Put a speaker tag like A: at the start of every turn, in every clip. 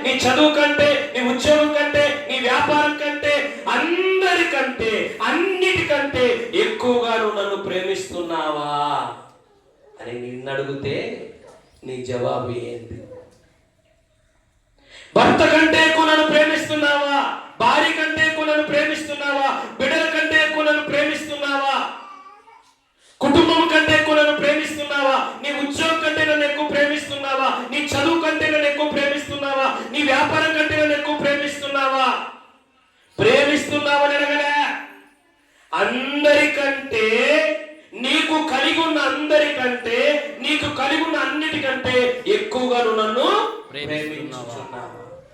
A: నీ చదువు కంటే, నీ ఉద్యోగం కంటే, నీ వ్యాపారం కంటే, అందరికంటే, అన్నిటికంటే ఎక్కువగా నువ్వు నన్ను ప్రేమిస్తున్నావా అని నిన్ను అడిగితే నీ జవాబు ఏంటి? భర్త కంటే ఎక్కువ నన్ను ప్రేమిస్తున్నావా? భార్య కంటే ఎక్కువ నన్ను ప్రేమిస్తున్నావా? బిడ్డల కంటే ఎక్కువ నన్ను ప్రేమిస్తున్నావా? కుటుంబం కంటే ఎక్కువ నన్ను ప్రేమిస్తున్నావా? నీ ఉద్యోగం కంటే నన్ను ఎక్కువ ప్రేమిస్తున్నావా? నీ చదువు కంటే నన్ను ఎక్కువ ప్రేమిస్తున్నావా? నీ వ్యాపారం కంటే నన్ను ఎక్కువ ప్రేమిస్తున్నావా? ప్రేమిస్తున్నావని అడగలే. అందరికంటే, నీకు కలిగి ఉన్న అందరికంటే, నీకు కలిగి ఉన్న అన్నిటికంటే ఎక్కువగా నువ్వు నన్ను ప్రేమిస్తున్నావా?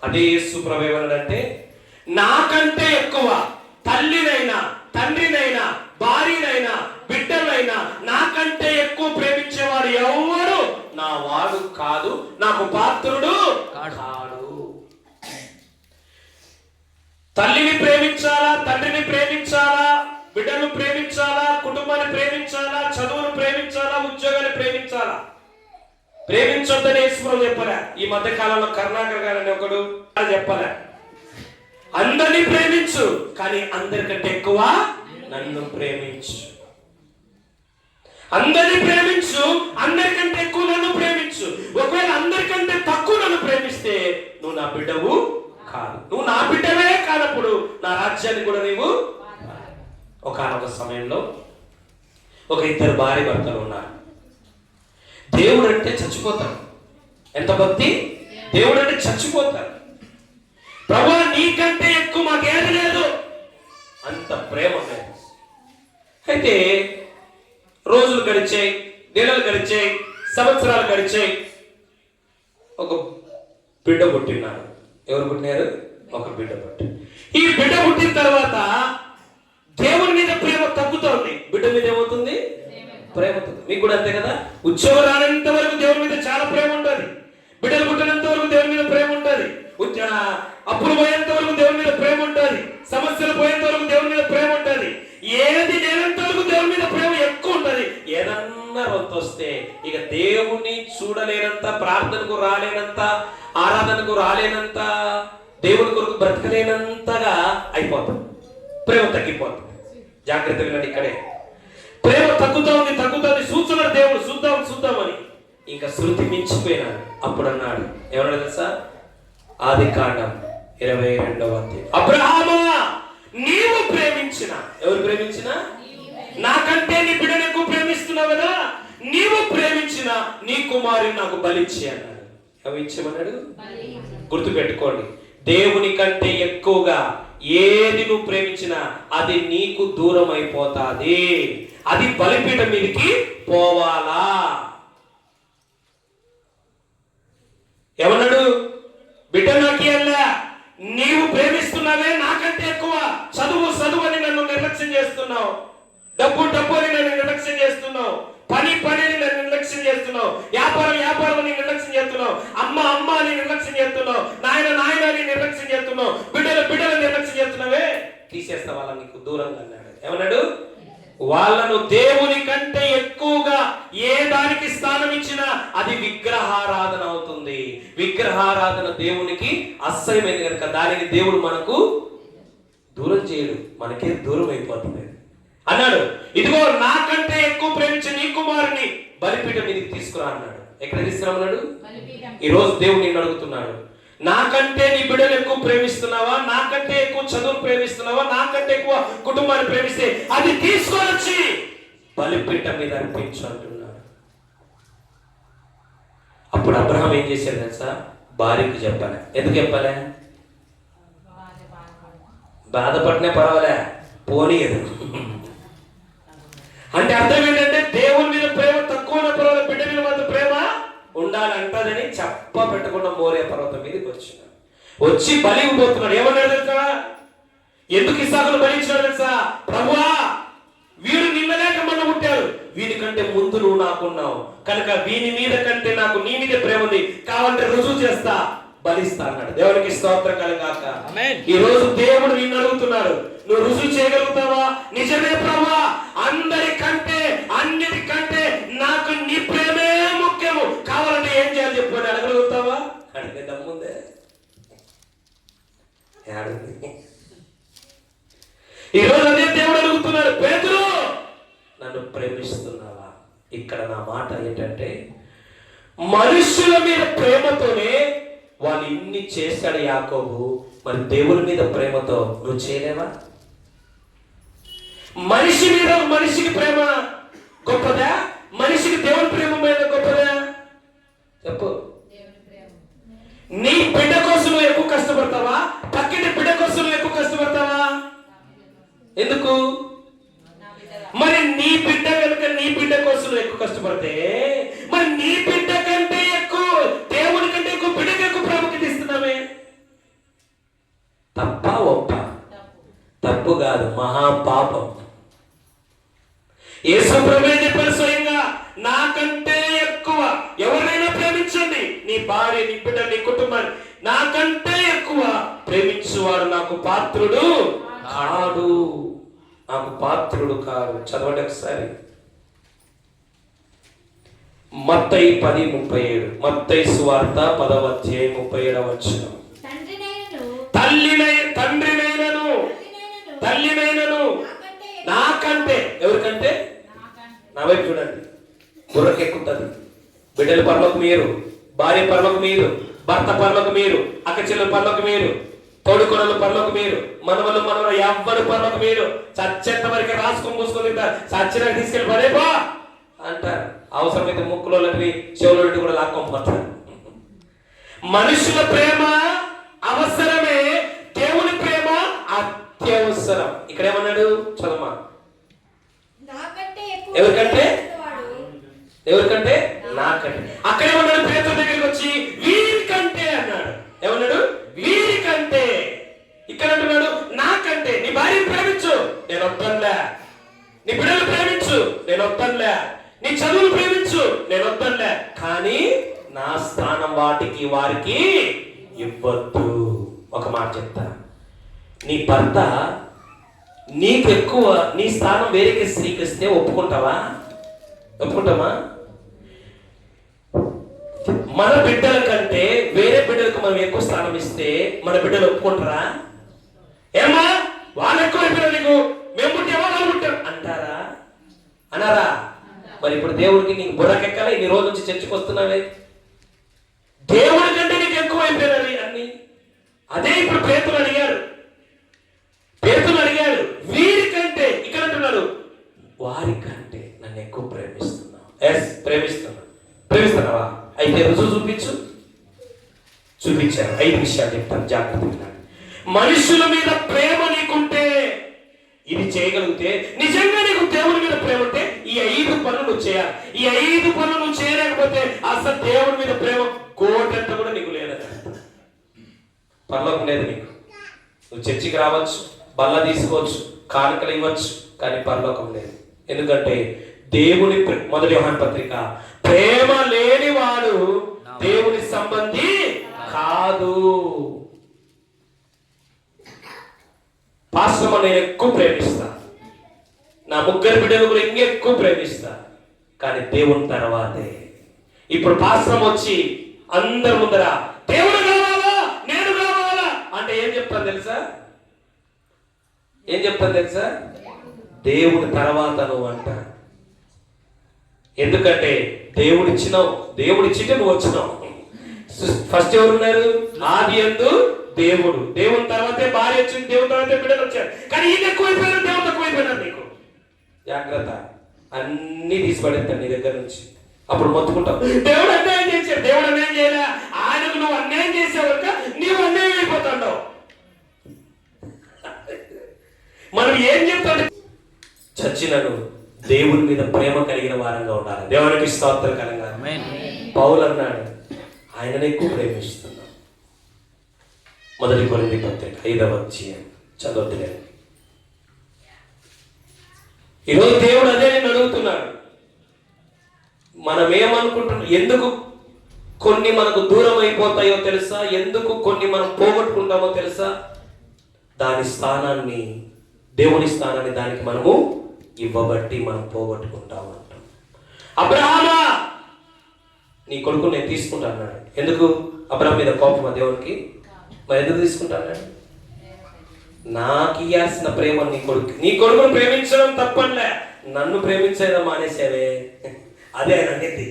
A: అదే యేసు ప్రభువు ఏమన్నాడంటే, నాకంటే ఎక్కువ తల్లినైనా, తండ్రినైనా, భార్యనైనా, బిడ్డలైనా నాకంటే ఎక్కువ ప్రేమించేవాడు ఎవరు నా వాడు కాదు, నాకు పాత్రుడు కాడు. తల్లిని ప్రేమించాలా, తండ్రిని ప్రేమించాలా, బిడ్డను ప్రేమించాలా, కుటుంబాన్ని ప్రేమించాలా, చదువును ప్రేమించాలా, ఉద్యోగాన్ని ప్రేమించాలా? ప్రేమించొద్దని యేసు చెప్పలే. ఈ మధ్య కాలంలో కరుణాకర్ గారు అని ఒకడు చెప్పలే, అందరినీ ప్రేమించు కానీ అందరికంటే ఎక్కువ నన్ను ప్రేమించు. అందరినీ ప్రేమించు, అందరికంటే ఎక్కువ నన్ను ప్రేమించు. ఒకవేళ అందరికంటే తక్కువ నన్ను ప్రేమిస్తే నువ్వు నా బిడ్డవు కాదు. నువ్వు నా బిడ్డవే కానప్పుడు నా రాజ్యాన్ని కూడా నీవు. ఒకానొక సమయంలో ఒక ఇద్దరు భార్య భర్తలు ఉన్నారు. దేవుడు అంటే చచ్చిపోతాడు. ఎంత భక్తి! దేవుడు అంటే చచ్చిపోతాడు. ప్రభువా నీకంటే ఎక్కువ మాకేది లేదు, అంత ప్రేమ లేదు. అయితే రోజులు గడిచాయి, నెలలు గడిచాయి, సంవత్సరాలు గడిచాయి. ఒక బిడ్డ పుట్టినాడు. ఎవరు పుట్టినారు? ఒక బిడ్డ పుట్టి. ఈ బిడ్డ పుట్టిన తర్వాత దేవుని మీద ప్రేమ తగ్గుతోంది, బిడ్డ మీద ఏమవుతుంది? ప్రేమ తగ్గుతుంది. మీకు కూడా అంతే కదా. ఉద్యోగం రానంత వరకు దేవుని మీద చాలా ప్రేమ ఉంటుంది, బిడ్డలు పుట్టినంత వరకు దేవుని మీద ప్రేమ ఉంటుంది, అప్పులు పోయేంత వరకు దేవుని మీద ప్రేమ ఉంటుంది, సమస్యలు పోయేంత వరకు దేవుని మీద ప్రేమ ఉంటుంది, ఏది లేనంత వరకు దేవుని మీద ప్రేమ ఎక్కువ ఉంటుంది. ఏదన్నా రొంత వస్తే ఇక దేవుని చూడలేనంత, ప్రార్థనకు రాలేనంత, ఆరాధనకు రాలేనంత, దేవుని కొరకు బ్రతకలేనంతగా అయిపోతుంది, ప్రేమ తగ్గిపోతుంది. జాగ్రత్త వినండి, ఇక్కడే ప్రేమ తగ్గుతోంది తగ్గుతోంది. సూచనలు దేవుడు చూద్దామని ఇంకా శృతి మించిపోయినాడు. అప్పుడు అన్నాడు, ఎవరన్నా తెలుసా? ఆదికాండం 22వ అధ్యాయం. అబ్రహామా నీవు ప్రేమించిన, ఎవరు ప్రేమించిన? నాకంటే నీ బిడ్డను ఎక్కువ ప్రేమిస్తున్నావు కదా, నీవు ప్రేమించిన నీ కుమారుని నాకు బలిచ్చి అన్నాడు. అవి ఇచ్చేమన్నాడు. గుర్తు పెట్టుకోండి, దేవుని కంటే ఎక్కువగా ఏది నువ్వు ప్రేమించినా అది నీకు దూరం అయిపోతాది, అది బలిపీఠం మీదకి పోవాలా. ఏమన్నాడు? బిడ్డ నాకి అల్లా, నీవు ప్రేమిస్తున్నావే నాకంటే ఎక్కువ. చదువు అని నన్ను నిర్లక్ష్యం చేస్తున్నావు, డబ్బు అని నన్ను నిర్లక్ష్యం చేస్తున్నావు, పని అని నన్ను నిర్లక్ష్యం చేస్తున్నావు, వ్యాపారం అని నిర్లక్ష్యం చేస్తున్నావు, అమ్మ అని నిర్లక్ష్యం చేస్తున్నావు, నాయన అని నిర్లక్ష్యం చేస్తున్నావు, బిడ్డలు నిర్లక్ష్యం చేస్తున్నావే, తీసేస్తా వాళ్ళని నీకు దూరంగా అన్నాడు. ఏమన్నాడు? వాళ్ళను దేవుని కంటే ఎక్కువగా ఏ దానికి స్థానం ఇచ్చినా అది విగ్రహారాధన అవుతుంది. విగ్రహారాధన దేవునికి అసహ్యమైంది కనుక దానికి దేవుడు మనకు దూరం చేయడు, మనకే దూరం అయిపోతుంది అన్నాడు. ఇదిగో నాకంటే ఎక్కువ ప్రేమించే నీ కుమారుని బలిపీఠం మీదకి తీసుకురా అన్నాడు. ఎక్కడ తీసుకురామన్నాడు? ఈ రోజు దేవుడు నిన్ను అడుగుతున్నాడు, నాకంటే నీ బిడ్డను ఎక్కువ ప్రేమిస్తున్నావా? నాకంటే ఎక్కువ చదువు ప్రేమిస్తున్నావా? నాకంటే ఎక్కువ కుటుంబాన్ని ప్రేమిస్తే అది తీసుకొని వచ్చి బలిపీఠం మీద అర్పించు అంటున్నాడు. అప్పుడు అబ్రహాం ఏం చేశాడు తెలుసా? భార్యకు చెప్పాలి. ఎందుకు చెప్పాలి? బాధపడినా పర్వాలే, పోనీయదు అంటే అర్థం ఏంటంటే దేవుని మీద ప్రేమ తక్కువ పర్వాలేదు, బిడ్డ మీద మాత్రం ప్రేమ ఉండాలంటదని చెప్ప పెట్టకుండా మోరియా పర్వతం మీదకి వచ్చి బలి ఇవ్వబోతున్నాడు. ఏమన్నాడు తెలుసా? ఎందుకు ఇస్సాకును బలించాడు తెలుసా? ప్రభువా వీడు నిన్న లేక మొన్న పుట్టారు, వీనికంటే ముందు నువ్వు నాకున్నావు కనుక వీని మీద కంటే నాకు నీ మీద ప్రేమ ఉంది, కావాలంటే రుజువు చేస్తా, బలిస్తా అన్నాడు. దేవునికి స్తోత్రం కలుగాక. ఈ రోజు దేవుడు నిన్ను అడుగుతున్నాడు, నువ్వు రుజువు చేయగలుగుతావా? నిజమే ప్రభువా, అందరికంటే అన్నిటికంటే నాకు నీ ప్రేమే ముఖ్యము, కావాలంటే ఏం చేయాలి చెప్పు అని అడగలుగుతావా? అడిగే దమ్ముందే? ఏడుంది? ఈరోజు అదే దేవుడు అడుగుతున్నాడు, పేతురు నన్ను ప్రేమిస్తున్నావా? ఇక్కడ నా మాట ఏంటంటే, మనుషుల మీద ప్రేమతోనే వాళ్ళు ఇన్ని చేశాడు యాకోబు, మరి దేవుని మీద ప్రేమతో నువ్వు చేయలేవా? మనిషి మీద మనిషికి ప్రేమ గొప్పదా? మనిషికి దేవుని ప్రేమ మీద గొప్పదా? చెప్పు. నీ బిడ్డ కోసం నువ్వు ఎక్కువ కష్టపడతావా? పక్కన బిడ్డ కోసం నువ్వు ఎక్కువ కష్టపడతావా? ఎందుకు? మరి నీ బిడ్డ కనుక నీ బిడ్డ కోసం నువ్వు ఎక్కువ కష్టపడితే, మరి నీ బిడ్డ కంటే ఎక్కువ దేవుని కంటే ఎక్కువ బిడ్డకి ఎక్కువ ప్రాముఖ్యత ఇస్తున్నామే. తప్ప ఒప్ప? తప్పు కాదు, మహాపాపం. యేసు ప్రభువే చెప్పారు స్వయంగా, నాకంటే ఎక్కువ ఎవరైనా ప్రేమించండి, నీ భార్య, నీ బిడ్డ, నీ కుటుంబాన్ని నాకంటే ఎక్కువ ప్రేమించువాడు నాకు పాత్రుడు కాడు, నాకు పాత్రుడు కాదు. చదవండి ఒకసారి. మత్తయి 10:37, మత్తయి సువార్త 10:37. తల్లినైనను నాకంటే, ఎవరికంటే? నా వైపు చూడండి, బుర్రకెక్కుతుంది. బిడ్డల పనులకు మీరు, భార్య పనులకు మీరు, భర్త పనులకు మీరు, అక్క చెల్లెల పనులకు మీరు, తోడుకొడల పనులకు మీరు, మనవలు ఎవ్వరి పనులకు మీరు చచ్చేంత వరకు రాసుకొని పూసుకొని చచ్చినాక తీసుకెళ్ళి పడేపా అంటారు. అవసరమైతే ముక్కులో చెవులో కూడా లాక్కొని పోతారు. మనుషుల ప్రేమ అవసరమే, దేవుని ప్రేమ అత్యవసరం. ఇక్కడ ఏమన్నాడు చదవమా? ఎవరికంటే? ఎవరికంటే? నాకంటే. అక్కడేమన్నాడు? పేతురు దగ్గరికి వచ్చి వీరికంటే అన్నాడు. ఏమన్నాడు? వీరికంటే. ఇక్కడ అంటున్నాడు నాకంటే. నీ భార్యను ప్రేమించు, నేను వద్దనులే. నీ బిడ్డలు ప్రేమించు, నేను వద్దనులే. నీ చదువులు ప్రేమించు, నేను వద్దనులే. కానీ నా స్థానం వాటికి వారికి ఇవ్వద్దు. ఒక మాట చెప్తా, నీ భర్త నీకు ఎక్కువ, నీ స్థానం వేరేకి స్త్రీకి ఇస్తే ఒప్పుకుంటావా? ఒప్పుకుంటామా? మన బిడ్డల కంటే వేరే బిడ్డలకు మనం ఎక్కువ స్థానం ఇస్తే మన బిడ్డలు ఒప్పుకుంటారా? ఏమా వాళ్ళు ఎక్కువ అయిపోయారు, నీకు మేము పుట్టావా వాళ్ళు పుట్టాం అంటారా? అన్నారా? మరి ఇప్పుడు దేవుడికి నీకు బుర్రకెక్కాల? ఇన్ని రోజుల నుంచి చర్చకు వస్తున్నావే, దేవుడి కంటే నీకు ఎక్కువ అయిపోయినవి అన్ని. అదే ఇప్పుడు పేతురు అడిగాడు, వీరికంటే. ఇక్కడ అంటున్నాడు వారికంటే నన్ను ఎక్కువ ప్రేమిస్తున్నావు. ఎస్, ప్రేమిస్తున్నావా? అయితే రుజువు చూపించారు. 5 విషయాలు చెప్తాను, జాగ్రత్తగా. మనుషుల మీద ప్రేమ నీకుంటే, ఇది చేయగలిగితే, నిజంగా నీకు దేవుని మీద ప్రేమ ఉంటే ఈ 5 పనులు నువ్వు చేయాలి. ఈ 5 పనులు నువ్వు చేయలేకపోతే అసలు దేవుని మీద ప్రేమ కోటంత కూడా నీకు లేదని. పనులకు లేదు నీకు. నువ్వు చర్చికి రావచ్చు, బల్ల తీసుకోవచ్చు, కానుకలు ఇవ్వచ్చు, కానీ పరలోకం లేదు. ఎందుకంటే దేవుని, మొదటి యోహాను పత్రిక, ప్రేమ లేనివాడు దేవుని సంబంధి కాదు. పాస్టర్మ నేను ఎక్కువ ప్రేమిస్తా, నా 3 బిడ్డలు కూడా ఇంకెక్కువ ప్రేమిస్తా, కానీ దేవుని తర్వాతే. ఇప్పుడు పాస్టర్మ వచ్చి అందరి ముందర దేవుడు కావాలా, నేను కావాలా అంటే ఏం చెప్తాను తెలుసా? దేవుడి తర్వాత నువ్వు అంట. ఎందుకంటే దేవుడిచ్చితే నువ్వు వచ్చినావు. ఫస్ట్ ఎవరున్నారు? ఆది యందు దేవుడు, దేవుని తర్వాతే భార్య వచ్చింది, దేవుని తర్వాతే బిడ్డలు వచ్చారు. కానీ ఈయన ఎక్కువైపోయారు, దేవుడు తక్కువైపోయినారు. నీకు జాగ్రత్త, అన్ని తీసిపడేస్తాను నీ దగ్గర నుంచి. అప్పుడు మొత్తుకుంటావు, దేవుడు అన్యాయం చేశాడు. దేవుడు అన్యాయం చేయలే, ఆయనకు నువ్వు అన్యాయం చేసావు కనుక నీవు అన్యాయం అయిపోతావు. మనం ఏం చెప్తాడు? చచ్చినను దేవుని మీద ప్రేమ కలిగిన వారంగా ఉండాలి. దేవునికి స్తోత్రం కలగాలి. పౌలు అన్నాడు, ఆయనను ఎక్కువ ప్రేమిస్తున్నాం. మొదటి కొరింథీ పత్రిక 5వ అధ్యాయం చదవట్లేదు. ఈరోజు దేవుడు అదే నేను అడుగుతున్నాడు. మనం ఏమనుకుంటున్నాం? ఎందుకు కొన్ని మనకు దూరం అయిపోతాయో తెలుసా? ఎందుకు కొన్ని మనం పోగొట్టుకుంటామో తెలుసా? దాని స్థానాన్ని, దేవుని స్థానాన్ని దానికి మనము ఇవ్వబట్టి మనం పోగొట్టుకుంటాం అంటాం. అబ్రహామా, నీ కొడుకు నేను తీసుకుంటా అన్నాడు. ఎందుకు? అబ్రహాం మీద కోపమా దేవునికి? మరి ఎందుకు తీసుకుంటా అన్నాడు? నాకు ఇయ్యాల్సిన ప్రేమ నీ కొడుకును ప్రేమించడం తప్పనిలే, నన్ను ప్రేమించడం మానేసావే. అదే ఆయన అనేది.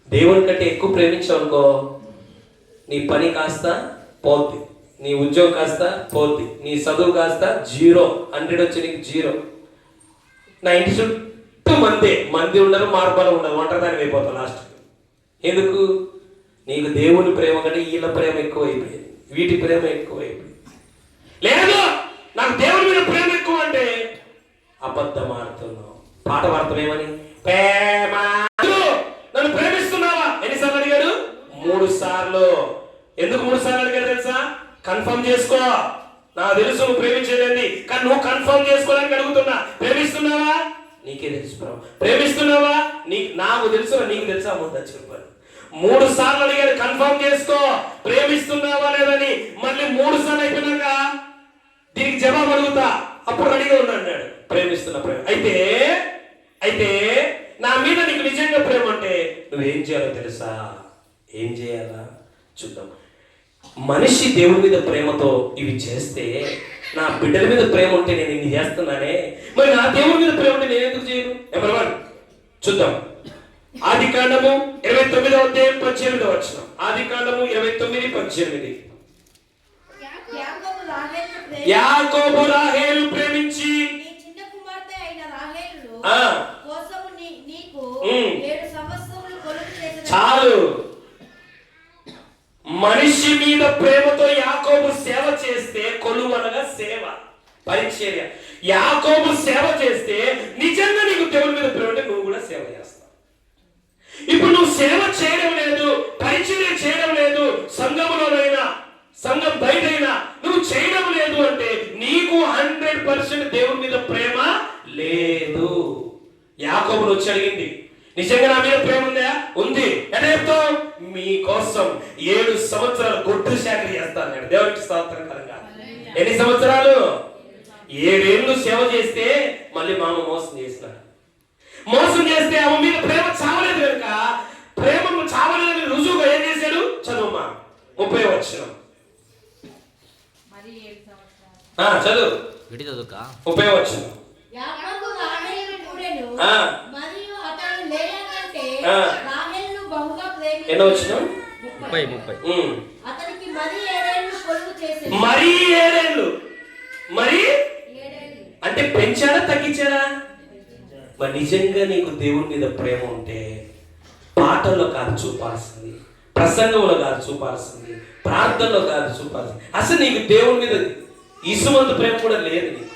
A: దేవుని కంటే ఎక్కువ ప్రేమించావనుకో, నీ పని కాస్త పోద్ది, నీ ఉద్యోగం కాస్త పోద్ది, నీ చదువు కాస్త 0, 100 వచ్చి నీకు 0. నా ఇంటి చుట్టూ మంది ఉండరు, మార్బలం ఉండరు, ఒంటరిదాని అయిపోతావు లాస్ట్. ఎందుకు? నీకు దేవుని ప్రేమ కంటే వీళ్ళ ప్రేమ ఎక్కువ అయిపోయింది, వీటి ప్రేమ ఎక్కువ అయిపోయింది. లేదు నాకు దేవుని మీద ప్రేమ ఎక్కువ అంటే అబద్ధం ఆడుతున్నావు. పాట పాడతామేమని, ప్రేమ నన్ను ప్రేమిస్తున్నావా? ఎన్నిసార్లు అడిగాడు? 3 సార్లు. ఎందుకు 3 సార్లు అడిగాడు తెలుసా? కన్ఫర్మ్ చేసుకో. నాకు తెలుసు నువ్వు ప్రేమించేది, కానీ నువ్వు కన్ఫర్మ్ చేసుకోవడానికి అడుగుతున్నా. ప్రేమిస్తున్నావా? నీకే తెలుసు. ప్రేమిస్తున్నావా? నాకు తెలుసు, నీకు తెలుసా? ముందు చెప్పాను. 3 సార్లు అడిగాడు, కన్ఫర్మ్ చేసుకో ప్రేమిస్తున్నావా లేదని. మళ్ళీ 3 సార్లు అయిపోయినాక దీనికి జవాబు అడుగుతా, అప్పుడు రెడీగా ఉన్నాడు. ప్రేమిస్తున్న ప్రేమ అయితే నా మీద నీకు నిజంగా ప్రేమ అంటే నువ్వేం చేయాలో తెలుసా? ఏం చేయాలా చూద్దాం. మనిషి దేవుడి మీద ప్రేమతో ఇవి చేస్తే, నా బిడ్డల మీద ప్రేమ ఉంటే నేను ఇన్ని చేస్తున్నానే, మరి నా దేవుడి మీద ప్రేమ ఉంటే నేను ఎందుకు చేయను? నెంబర్ 1 చూద్దాం. ఆదికాండము 29వ అధ్యాయం 18వ వచనం. ఆదికాండము 29:18. యాకోబు రాహేలు ప్రేమించి
B: చిన్న కుమార్తె అయిన రాహేలు కోసము నీకు 7 సంవత్సరములు కొలువు చేసిన.
A: చాలు. మనిషి మీద ప్రేమతో యాకోబు సేవ చేస్తే, కొలువు అనగా సేవ, పరిచర్య. యాకోబు సేవ చేస్తే నిజంగా నీకు దేవుని మీద ప్రేమ ఉంటే నువ్వు కూడా సేవ చేస్తావు. ఇప్పుడు నువ్వు సేవ చేయడం లేదు, పరిచర్య చేయడం లేదు, సంఘములోనైనా సంఘం బయటైనా నువ్వు చేయడం లేదు అంటే నీకు 100% దేవుని మీద ప్రేమ లేదు. యాకోబును వచ్చి అడిగింది, నిజంగా నా మీద ప్రేమ ఉందా? ఉంది. ఎట్లా చెప్తావు? మీకోసం 7 సంవత్సరాలు గొడ్డు చాకరీ చేస్తాను. దేవునికి స్తోత్రం కలుగా. ఎన్ని సంవత్సరాలు? 7 ఏళ్ళు సేవ చేస్తే మళ్ళీ మామ మోసం చేసినాడు. మోసం చేస్తే ఆమె మీద ప్రేమ చావలేదు కనుక, ప్రేమను చావలేదని రుజువుగా ఏం చేశాడు? చదువుమా 30వ వచనం. చదువు 30వ వచనం.
B: యాకోబు రాహేలును కూడెను, మరియు అతడు లేయా కంటే రాహేలును బహుగా ప్రేమించెను.
A: ఎన్నో వచనం?
C: 30.
B: అతనికి మరి 7 ఏళ్ళు కొలువు చేసెను.
A: మరి 7 ఏళ్ళు. మరి అంటే పెంచాడా తగ్గించాడా? మరి నిజంగా నీకు దేవుని మీద ప్రేమ ఉంటే పాటల్లో కాదు చూపాల్సింది, ప్రసంగంలో కాదు చూపాల్సింది, ప్రార్థనలో కాదు చూపాల్సింది. అసలు నీకు దేవుని మీద ఇసుమంత ప్రేమ కూడా లేదు. నీకు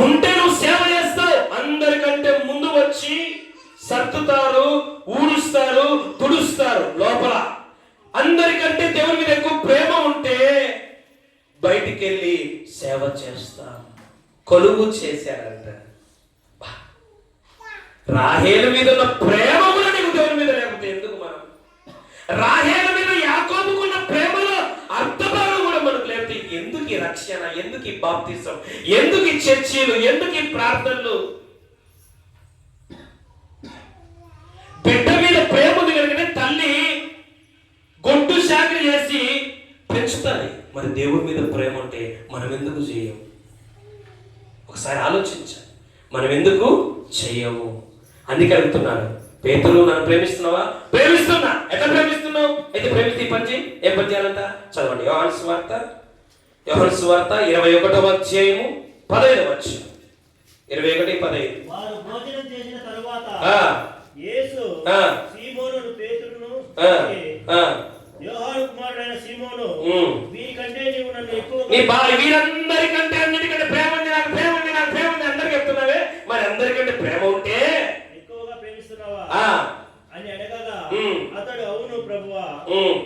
A: ఉంటే నువ్వు సేవ చేస్తావు. అందరికంటే ముందు వచ్చి సర్దుతారు, ఊడుస్తారు, తుడుస్తారు. లోపల అందరికంటే దేవుని మీద ఎక్కువ ప్రేమ ఉంటే బయటికి వెళ్ళి సేవ చేస్తాం. కొలువు చేశారంట. రాహేలు మీద ఉన్న ప్రేమ కూడా నీకు దేవుని మీద లేకపోతే ఎందుకు? మనం రాహేలు మీద యాకోబుకున్న ప్రేమలో అర్థభావం కూడా మనకు లేకపోతే ఎందుకు ఈ రక్షణ? ఎందుకు ఈ బాప్తిసం? ఎందుకు ఈ చర్చలు? ఎందుకు ఈ ప్రార్థనలు? బిడ్డ మీద ప్రేమ ఉంది కనుకనే తల్లి గొడ్డు చాకరీ చేసి పెంచుతాయి. మరి దేవుడి మీద ప్రేమ ఉంటే మనం ఎందుకు చేయము? ఒకసారి ఆలోచించాలి. మనం ఎందుకు చేయము? అందుకే అడుగుతున్నాను, పేతురు నన్ను ప్రేమిస్తున్నావా? ప్రేమిస్తున్నా. ఎట్లా ప్రేమిస్తున్నావు? అయితే ప్రేమిస్తే ఈ పని చేయి. ఏం పని చేయాలంట? చదవండి. యోహాను సువార్త 21వ అధ్యాయము 15వ వచనం. 21:15.
D: వారు భోజనం చేసిన తరువాత యేసు సీమోనును పేతురును, యోహాను కుమారుడైన సీమోను, వీరికంటే నీవు నన్ను ఎక్కువ
A: వీరందరికంటే అన్నిటికంటే ప్రేమ ఉంది, నాకు ప్రేమ ఉంది, నాకు ప్రేమ ఉంది అందరికి చెప్తున్నావే. మరి అందరికంటే ప్రేమ ఉంటే
D: ఎక్కువగా ప్రేమిస్తున్నావా అని అడగగా అతడు, అవును ప్రభువా,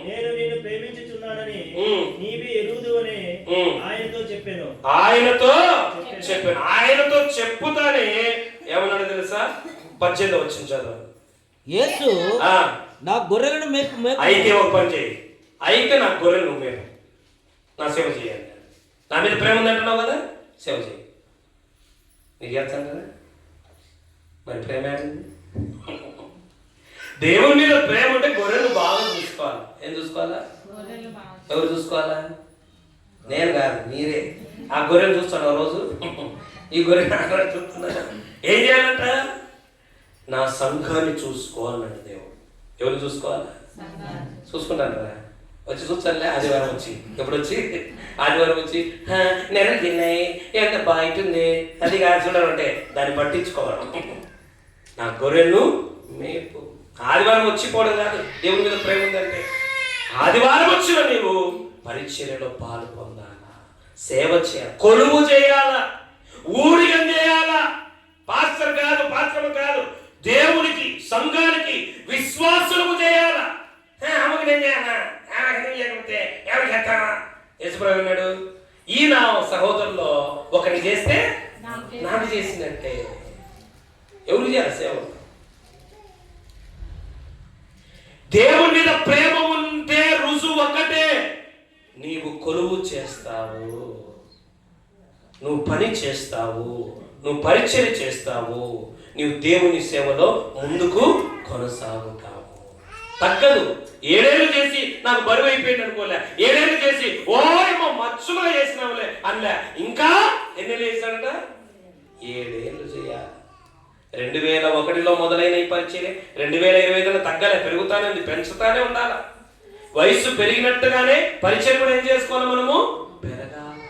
D: నేను నిన్ను ప్రేమించుచున్నానని నీవే ఎరుగుదువని ఆయనతో చెప్పాను.
A: ఆయనతో చెప్పుతానే ఏమన్నాడు తెలుసా? 18వ వచనం చదువు.
C: యేసు నా గొర్రెలను మేపు.
A: అయితే ఒక పని చేయి. అయితే నా గొర్రెలు నువ్వు మేపు, నా సేవ చేయాలి. నా మీద ప్రేమ ఉందంటున్నావు కదా, సేవ చేయి. నీకు చేస్తాను కదా. మరి ప్రేమ ఏమైంది? దేవుని మీద ప్రేమ ఉంటే గొర్రెలు బాగా చూసుకోవాలి. ఏం చూసుకోవాలా? ఎవరు చూసుకోవాలా? నేను కాదు, మీరే. ఆ గొర్రెను చూస్తాను రోజు, ఈ గొర్రె చూస్తున్నా. ఏం చేయాలంట? నా సంఘాన్ని చూసుకోవాలన్నాడు దేవుడు. ఎవరు చూసుకోవాలి? చూసుకుంటాను రా, వచ్చి చూస్తానులే. ఆదివారం వచ్చి, ఎప్పుడు వచ్చి? ఆదివారం వచ్చి నెరలు తిన్నాయి, ఎంత బాగుంటుంది, అది కాదు చూడాలంటే దాన్ని పట్టించుకోవాలి. నా గొర్రెను మేపు. ఆదివారం వచ్చిపోవడం కాదు, దేవుని మీద ప్రేమ ఉందంటే ఆదివారం వచ్చిన నీవు పరిచర్యలో పాలు పొందాలా, సేవ చేయాలి, కొలువు చేయాలా, ఊడిగం చేయాలా. పాస్టర్ కాదు, పాత్రము కాదు, దేవునికి, సంఘానికి, విశ్వాసులకు చేయాలా. ఆమెకు నేను చేయాలా, లేకపోతే ఎవరికి చేస్తానా? యేసుప్రభువు అన్నాడు, ఈ నా సహోదరుల్లో ఒకరిని చేస్తే నాకు చేసినట్టే. ఎవరు చేయాలి సేవ? దేవుని మీద ప్రేమ ఉంటే రుజువు ఒకటే, నీవు కొలువు చేస్తావు, నువ్వు పని చేస్తావు, నువ్వు పరిచర్య చేస్తావు, నీవు దేవుని సేవలో ముందుకు కొనసాగుతావు. తగ్గదు. 7 ఏళ్ళు చేసి నాకు బరువు అయిపోయింది అనుకోలే, 7 ఏళ్ళు చేసి ఏమో మచ్చుగా చేసినావులే అనలే. ఇంకా ఎన్ని చేశాడట? 7 ఏళ్ళు చేయాలి. 2001లో మొదలైన ఈ పరిచర్య 2025లో తగ్గలే, పెరుగుతానే, పెంచుతానే ఉండాలి. వయసు పెరిగినట్టుగానే పరిచర్య కూడా ఏం చేసుకోవాలి? మనము పెరగాలి.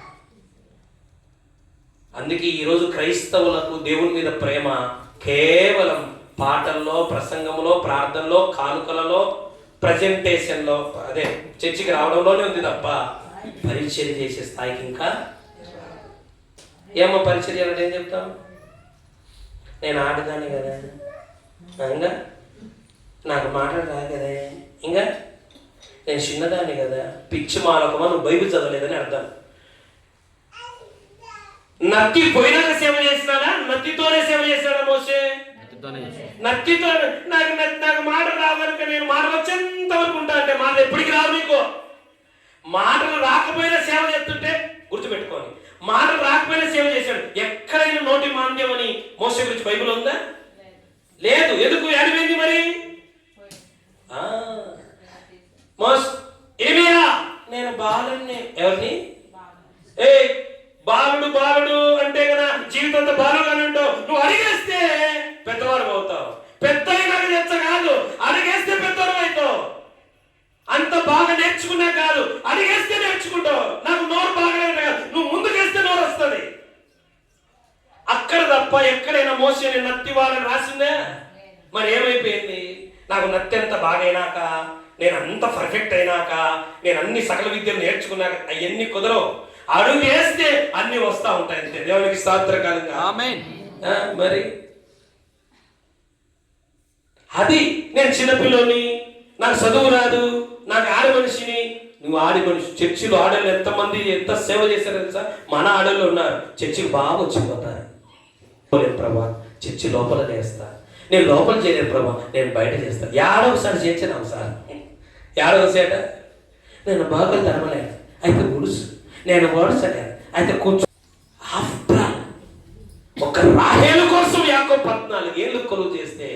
A: అందుకే ఈరోజు క్రైస్తవులకు దేవుని మీద ప్రేమ కేవలం పాటల్లో, ప్రసంగంలో, ప్రార్థనలో, కానుకలలో, ప్రజెంటేషన్లో, అదే చర్చికి రావడంలోనే ఉంది తప్ప పరిచర్య చేసే స్థాయికి ఇంకా. ఏమో పరిచర్య అంటే ఏం చెప్తాం? నేను ఆడదాన్ని కదా, ఇంకా నాకు మాట్లాడదా కదా, ఇంకా నేను చిన్నదాన్ని కదా, పిచ్చి మాలకమా, నువ్వు బైబిల్ చదవలేదని అర్థం. నత్తి పోయినాక సేవ చేసినాడా? నత్తితోనే సేవ చేస్తాడా మోసే? నత్తితో. నాకు మాట రావు కనుక నేను మాట వచ్చేంత వరకు ఉంటా అంటే మాట ఎప్పటికి రావు నీకు. మాటలు రాకపోయినా సేవ చేస్తుంటే గుర్తుపెట్టుకోండి, మాటలు రాకపోయినా సేవ చేశాడు. ఎక్కడైనా నోటి మాంద్యం అని మోసే గురించి బైబిల్ ఉందా? లేదు. ఎందుకు? అడిగింది మరి ఏమియా నేను బాలుడిని. ఎవరిని? బాలుడు బాలుడు అంటే కదా జీవితంతో బాలుగానే ఉంటావు. నువ్వు అడిగేస్తే పెద్దవాడు అవుతావు. పెద్ద కాదు, అడిగేస్తే పెద్దవాడు అవుతావు. అంత బాగా నేర్చుకున్నా కాదు, అడిగేస్తే నేర్చుకుంటావు. నాకు నోరు బాగాలేదు కాదు, నువ్వు ముందుకేస్తే నోరు వస్తుంది. అక్కడ తప్ప ఎక్కడైనా మోసే నత్తివాడని రాసిందే? మరి ఏమైపోయింది? నాకు నత్తి ఎంత బాగైనాక, నేను అంత పర్ఫెక్ట్ అయినాక, నేను అన్ని సకల విద్యలు నేర్చుకున్నాక అవన్నీ కుదరవు. అడుగు వేస్తే అన్ని వస్తా ఉంటాయి అంతే. దేవునికి స్తోత్రకాలంగా ఆమేన్. మరి అది నేను చిన్నపిల్లని, నాకు చదువు రాదు, నాకు ఆడి మనిషిని. నువ్వు ఆడి మనిషి. చర్చిలో ఆడలు ఎంతమంది ఎంత సేవ చేశారు తెలుసా? మన ఆడల్లో ఉన్నారు, చర్చికి బాగా వచ్చిపోతారు. ప్రభా చర్చి లోపల చేస్తా, నేను లోపల చేయలేను ప్రభా, నేను బయట చేస్తాను. ఏడవసారి చేయించాను సార్. ఏడవసేట నేను బాగా తరమలేను, అయితే గుడుసు, నేను ఓడసలేను, అయితే కూర్చో. ఆఫ్టర్ ఒక రాహేలు కోసం యాకోబు 14 ఏళ్ళు కొలువు చేస్తే,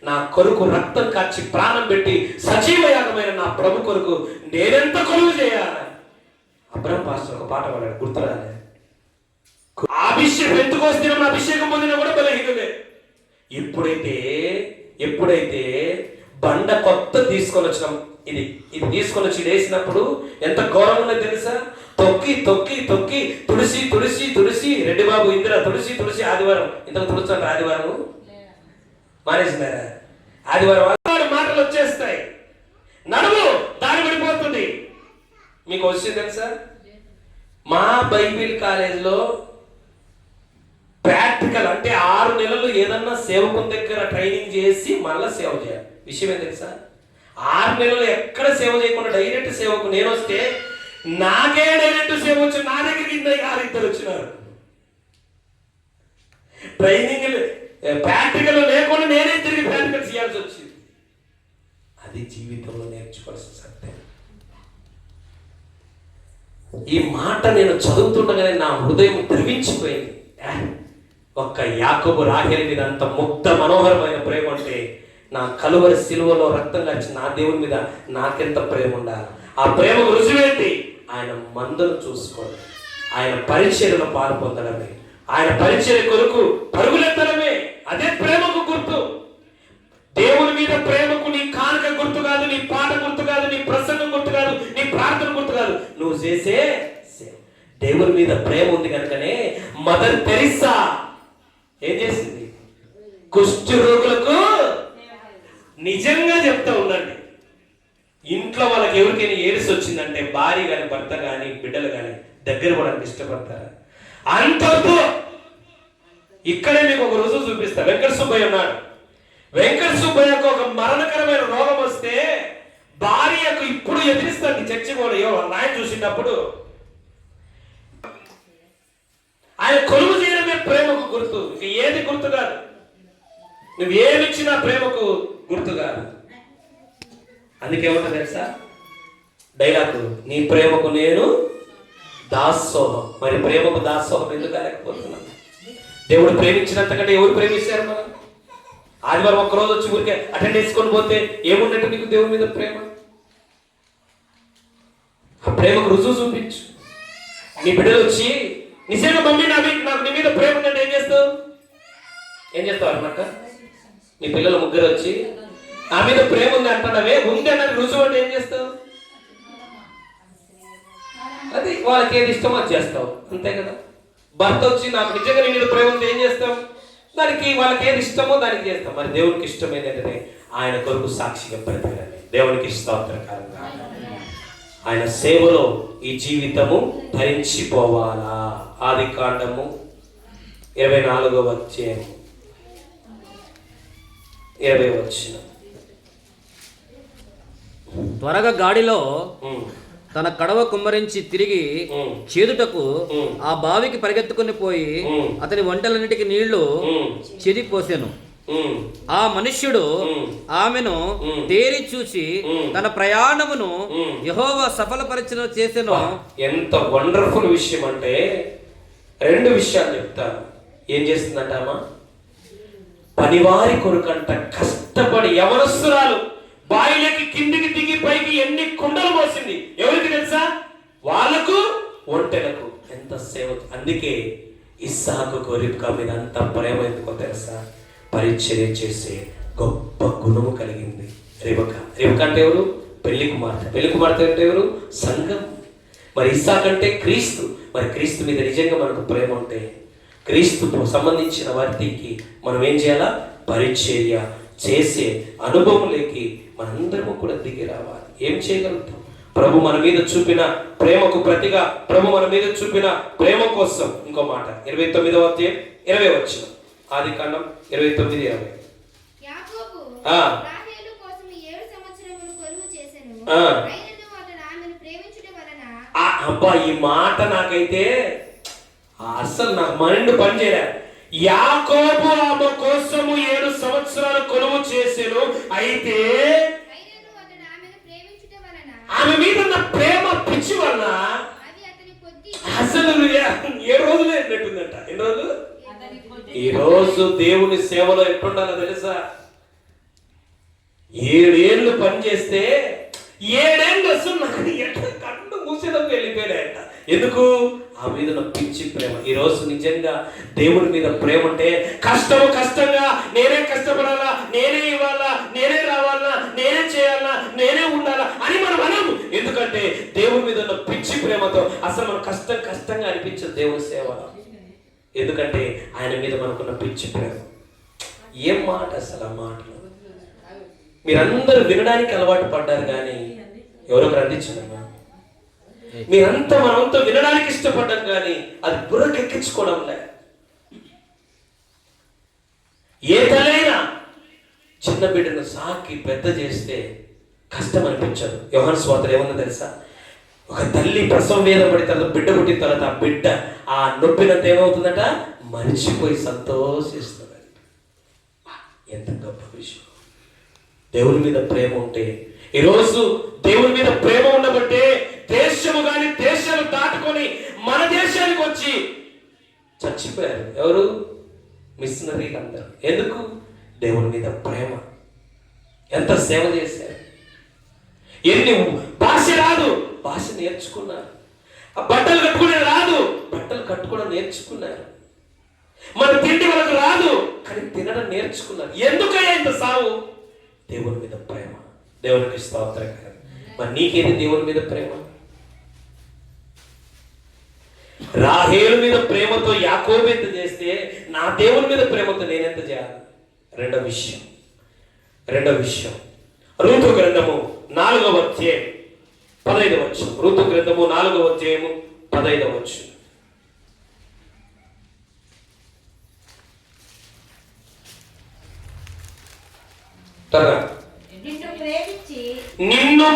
A: నా కొరకు రక్తం కాచి ప్రాణం పెట్టి సజీవ యాగమైన నా ప్రభు కొరకు నేనెంత కొలువు చేయాలి? అబ్రహం పాస్టర్ ఒక పాట పాడాడు, గుర్తురాలే. అభిషేకం ఎందుకొస్తే అభిషేకం పొందినా కూడా బలహీనమే. ఎప్పుడైతే బండ కొత్త తీసుకొని వచ్చినాం, ఇది తీసుకొని వచ్చి వేసినప్పుడు ఎంత గౌరవం ఉన్నది తెలుసా? తొక్కి తొక్కి తొక్కి తుడిసి తుడిసి తుడిసి, రెడ్డి బాబు ఇందిరా తుడిసి తుడిసి, ఆదివారం ఇంతకు తుడుస్తాడు. ఆదివారం మానేసినారా? ఆదివారం మాటలు వచ్చేస్తాయి, నడుము దారి పడిపోతుంది. మీకు వచ్చి తెలుసా? మా బైబిల్ కాలేజీలో ప్రాక్టికల్ అంటే 6 నెలలు ఏదన్నా సేవకుని దగ్గర ట్రైనింగ్ చేసి మళ్ళీ సేవ చేయాలి. విషయం ఏం తెలుసా? 6 నెలలు ఎక్కడ సేవ చేయకుండా డైరెక్ట్ సేవకు నేను వస్తే, నాకే డైరెక్ట్ సేవ వచ్చి నా దగ్గరికి 2 వచ్చినారు. ట్రైనింగ్ ప్రాక్టికల్ లేకుండా నేనే తిరిగి ప్రాక్టికల్ చేయాల్సి వచ్చింది. అది జీవితంలో నేర్చుకోవాల్సిన సత్యం. ఈ మాట నేను చదువుతుండగానే నా హృదయం ద్రవించిపోయింది. ఒక్క యాకోబు రాహేలు మీద అంత ముగ్ధ మనోహరమైన ప్రేమ అంటే, నా కలువరి సిలువలో రక్తం కాచి నా దేవుని మీద నాకెంత ప్రేమ ఉండాలి? ఆ ప్రేమకు రుజువేంటి? ఆయన మందను చూసుకోవడం, ఆయన పరిచర్యలో పాలు పొందడమే, ఆయన పరిచర్య కొరకు పరుగులెత్తడమే. అదే ప్రేమకు గుర్తు. దేవుని మీద ప్రేమకు నీ కానుక గుర్తు కాదు, నీ పాట గుర్తు కాదు, నీ ప్రసంగం గుర్తు కాదు, నీ ప్రార్థన గుర్తు కాదు, నువ్వు చేసే సేవ. దేవుని మీద ప్రేమ ఉంది కనుకనే మదర్ తెరిసా ఏం చేసింది? కుష్ఠ రోగులకు, నిజంగా చెప్తా ఉండండి, ఇంట్లో వాళ్ళకి ఎవరికైనా ఏడుసు వచ్చిందంటే భార్య కానీ భర్త కానీ బిడ్డలు కానీ దగ్గర పడడానికి ఇష్టపడతారా? అంతతో ఇక్కడే మీకు ఒక రుజువు చూపిస్తా. వెంకట సుబ్బయ్య ఉన్నాడు. వెంకట సుబ్బయ్యకు ఒక మరణకరమైన రోగం వస్తే భార్యకు ఇప్పుడు ఎదిరిస్తాడు చర్చి కూడా. ఆయన చూసినప్పుడు ఆయన కొలువు చేయడమే ప్రేమకు గుర్తు. ఇక ఏది గుర్తు కాదు. నువ్వు ఏమిచ్చినా ప్రేమకు గుర్తు కాదు. అందుకేమంటా తెలుసా డైలాగు? నీ ప్రేమకు నేను దాసోహం. మరి ప్రేమకు దాసోహం ఎందుకు కాలేకపోతున్నాం? దేవుడు ప్రేమించినంతకంటే ఎవరు ప్రేమిస్తారు? మనం ఆదివారం ఒక్కరోజు వచ్చి ఊరికే అటెండ్ చేసుకొని పోతే ఏమున్నట్టు నీకు దేవుని మీద ప్రేమ? ఆ ప్రేమకు రుజువు చూపించు. నీ బిడ్డలు వచ్చి నిజంగా మమ్మీ నాకు నీ మీద ప్రేమ ఉందంటే ఏం చేస్తావు? ఏం చేస్తావు అన్నమాట? నీ పిల్లలు ముగ్గురు వచ్చి నా మీద ప్రేమ ఉంది అంటున్నావే, ఉంది అన్నది రుజువు అంటే ఏం చేస్తావు? అది వాళ్ళకి ఏది ఇష్టమో అది చేస్తావు, అంతే కదా. భర్త వచ్చి నాకు నిజంగా నీ మీద ప్రేమ ఉంది ఏం చేస్తావు? దానికి వాళ్ళకి ఏది ఇష్టమో దానికి చేస్తాం. మరి దేవునికి ఇష్టం ఏంటంటే ఆయన కొరకు సాక్షిగా బ్రతకాలి. దేవునికి స్తోత్రకారంగా ఆయన సేవలో ఈ జీవితము ధరించిపోవాలా. ఆదికాండము 24వ అధ్యాయం 20వ వచనం.
C: త్వరగా గాడిలో తన కడవ కుమ్మరించి తిరిగి చేదుటకు ఆ బావికి పరిగెత్తుకుని పోయి అతని వంటలన్నిటికి నీళ్లు చెది పోసెను. ఆ మనుష్యుడు ఆమెను తేరి చూసి తన ప్రయాణమును యెహోవా సఫలపరచను చేసెను.
A: ఎంత వండర్ఫుల్ విషయం అంటే, రెండు విషయాలు చెప్తాను. ఏం చేస్తుందంట అమ్మా? పనివారి కొరకంట కష్టపడి యవనస్తురాలు బాయిలకి కిందికి దిగి పైకి ఎన్ని కుండలు మోసింది. ఎవరికి తెలుసా? వాళ్ళకు, ఒంటెలకు. ఎంత సేవ. అందుకే ఇస్సాకుకు రిబ్కా మీద అంత ప్రేమ ఎందుకో తెలుసా? పరిచర్య చేసే గొప్ప గుణము కలిగింది రిబ్కా. రిబ్కా అంటే ఎవరు? పెళ్లి కుమార్తె. పెళ్లి కుమార్తె అంటే ఎవరు? సంఘం. మరి ఇస్సాకు అంటే క్రీస్తు. మరి క్రీస్తు మీద నిజంగా మనకు ప్రేమ ఉంటే క్రీస్తుతో సంబంధించిన వారికి మనం ఏం చేయాలా? పరిచర్య చేసే అనుభవంలోకి మనందరము కూడా దిగి రావాలి. ఏం చేయగలుగుతాం? ప్రభు మన మీద చూపిన ప్రేమకు ప్రతిగా, ప్రభు మన మీద చూపిన ప్రేమ కోసం. ఇంకో మాట 29వ అధ్యాయం 20వ వచనం. ఆదికాండం 29:20.
E: యాకోబు రాహేలు కోసం 7 సంవత్సరములు కొలువు చేసెను. అయినను అతడు ఆమెను ప్రేమించుట వలన.
A: అబ్బా, ఈ మాట నాకైతే అసలు నాకు మైండ్ పనిచేయలే. యాకోబు ఆమె కోసము 7 సంవత్సరాలు కొలువు చేసెను. అయితే ఆమె మీద ఉన్న ప్రేమ పిచ్చి వలన అసలు 7 రోజులే ఎన్నట్టుందంట. ఎన్ని రోజులు? ఈ రోజు దేవుని సేవలో ఎట్లుండాలో తెలుసా? 7 ఏళ్ళు పని చేస్తే 7 ఏళ్ళు అసలు నాకు ఎట్లా కన్ను మూసేటప్పుడు వెళ్ళిపోయాయంట. ఎందుకు? ఆ మీద ఉన్న పిచ్చి ప్రేమ. ఈ రోజు నిజంగా దేవుని మీద ప్రేమ ఉంటే కష్టంగా నేనే కష్టపడాలా, నేనే ఇవ్వాలా, నేనే రావాలా, నేనే చేయాలా, నేనే ఉండాలా అని మనం అనము. ఎందుకంటే దేవుని మీద ఉన్న పిచ్చి ప్రేమతో అసలు మనం కష్టంగా అనిపించదు దేవుని సేవ. ఎందుకంటే ఆయన మీద మనకున్న పిచ్చి ప్రేమ. ఏం మాట అసలు ఆ మాటలు! మీరందరూ వినడానికి అలవాటు పడ్డారు కానీ ఎవరొకరు అందించారమ్మా. మీరంతా మనంతా వినడానికి ఇష్టపడ్డాం కానీ అది బుర్రకెక్కించుకోవడం లే. ఏ తలైనా చిన్న బిడ్డను సాకి పెద్ద చేస్తే కష్టం అనిపించదు. యోహాను సువార్తలో ఏమన్నా తెలుసా? ఒక తల్లి ప్రసవం మీద పడిన తర్వాత బిడ్డ పుట్టిన తర్వాత ఆ బిడ్డ ఆ నొప్పినంత ఏమవుతుందట? మరిచిపోయి సంతోషిస్తుందంట. ఎంత గొప్ప విషయం! దేవుని మీద ప్రేమ ఉంటే, ఈరోజు దేవుని మీద ప్రేమ ఉండబట్టే దేశము కానీ దేశాలు దాటుకొని మన దేశానికి వచ్చి చచ్చిపోయారు. ఎవరు? మిషనరీలు అందరూ. ఎందుకు? దేవుని మీద ప్రేమ. ఎంత సేవ చేశారు! ఎన్ని భాష రాదు, భాష నేర్చుకున్నారు. బట్టలు కట్టుకునే రాదు, బట్టలు కట్టుకోవడం నేర్చుకున్నారు. మన తిండి వాళ్ళకు రాదు, కానీ తినడం నేర్చుకున్నారు. ఎందుకయ్యా ఇంత సావు? దేవుని మీద ప్రేమ. దేవునికి స్తోత్రం. మరి నీకేది దేవుని మీద ప్రేమ? రాహేలు మీద ప్రేమతో యాకోబు ఎంత చేస్తే నా దేవుని మీద ప్రేమతో నేనెంత చేయాలి? రెండో విషయం రూతు గ్రంథము 4వ అధ్యాయం 15వ వచనం. రూతు గ్రంథము 4వ అధ్యాయము 15వ వచనం. నిన్ను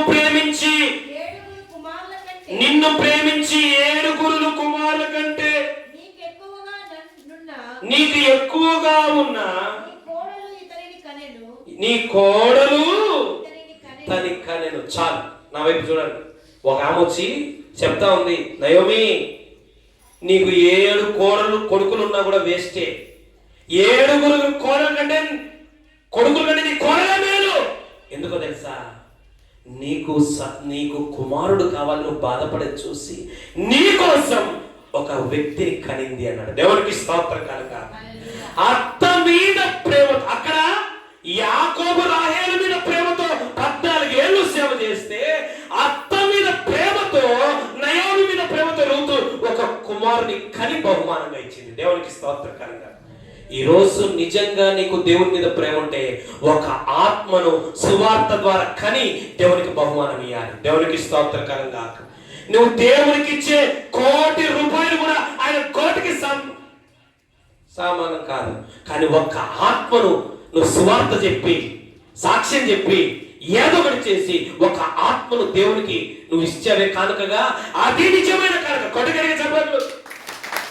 A: ప్రేమించి 7 కుమారుల కంటే నీకు ఎక్కువగా ఉన్న నీ కోడలు తని కనెను. చాలు, నా వైపు చూడండి. ఒక ఆమె వచ్చి చెప్తా ఉంది, నయోమి నీకు 7 కొడుకులు ఉన్నా కూడా వేస్టే. 7 కోడల కంటే కొడుకుల కంటే నీ కోడలే మేలు. ఎందుకో తెలుసా? నీకు కుమారుడు కావాలి, నువ్వు బాధపడేది చూసి నీ కోసం ఒక వ్యక్తిని కనింది అన్నాడు. దేవునికి స్తోత్రం కనుక అత్త మీద ప్రేమ. అక్కడ యాకోబు రాహేలు మీద ప్రేమతో 14 ఏళ్ళు సేవ చేస్తే, అత్త మీద ప్రేమతో నయోమి మీద ప్రేమతో రూతు ఒక కుమారుని కని బహుమానంగా ఇచ్చింది. దేవునికి స్తోత్రం కనుక ఈ రోజు నిజంగా నీకు దేవుని మీద ప్రేమ ఉంటే ఒక ఆత్మను సువార్త ద్వారా కని దేవునికి బహుమానం ఇవ్వాలి. దేవునికి స్తోత్రకరంగా. నువ్వు దేవునికి ఇచ్చే 1,00,00,000 రూపాయలు కూడా ఆయన 1,00,00,000కి సమానం కాదు. కానీ ఒక్క ఆత్మను నువ్వు సువార్త చెప్పి, సాక్ష్యం చెప్పి, ఏదో ఒకటి చేసి ఒక ఆత్మను దేవునికి నువ్వు ఇచ్చావే కానుకగా, అది నిజమైన కానుక. కొట్టగలిగే చెప్పట్లు.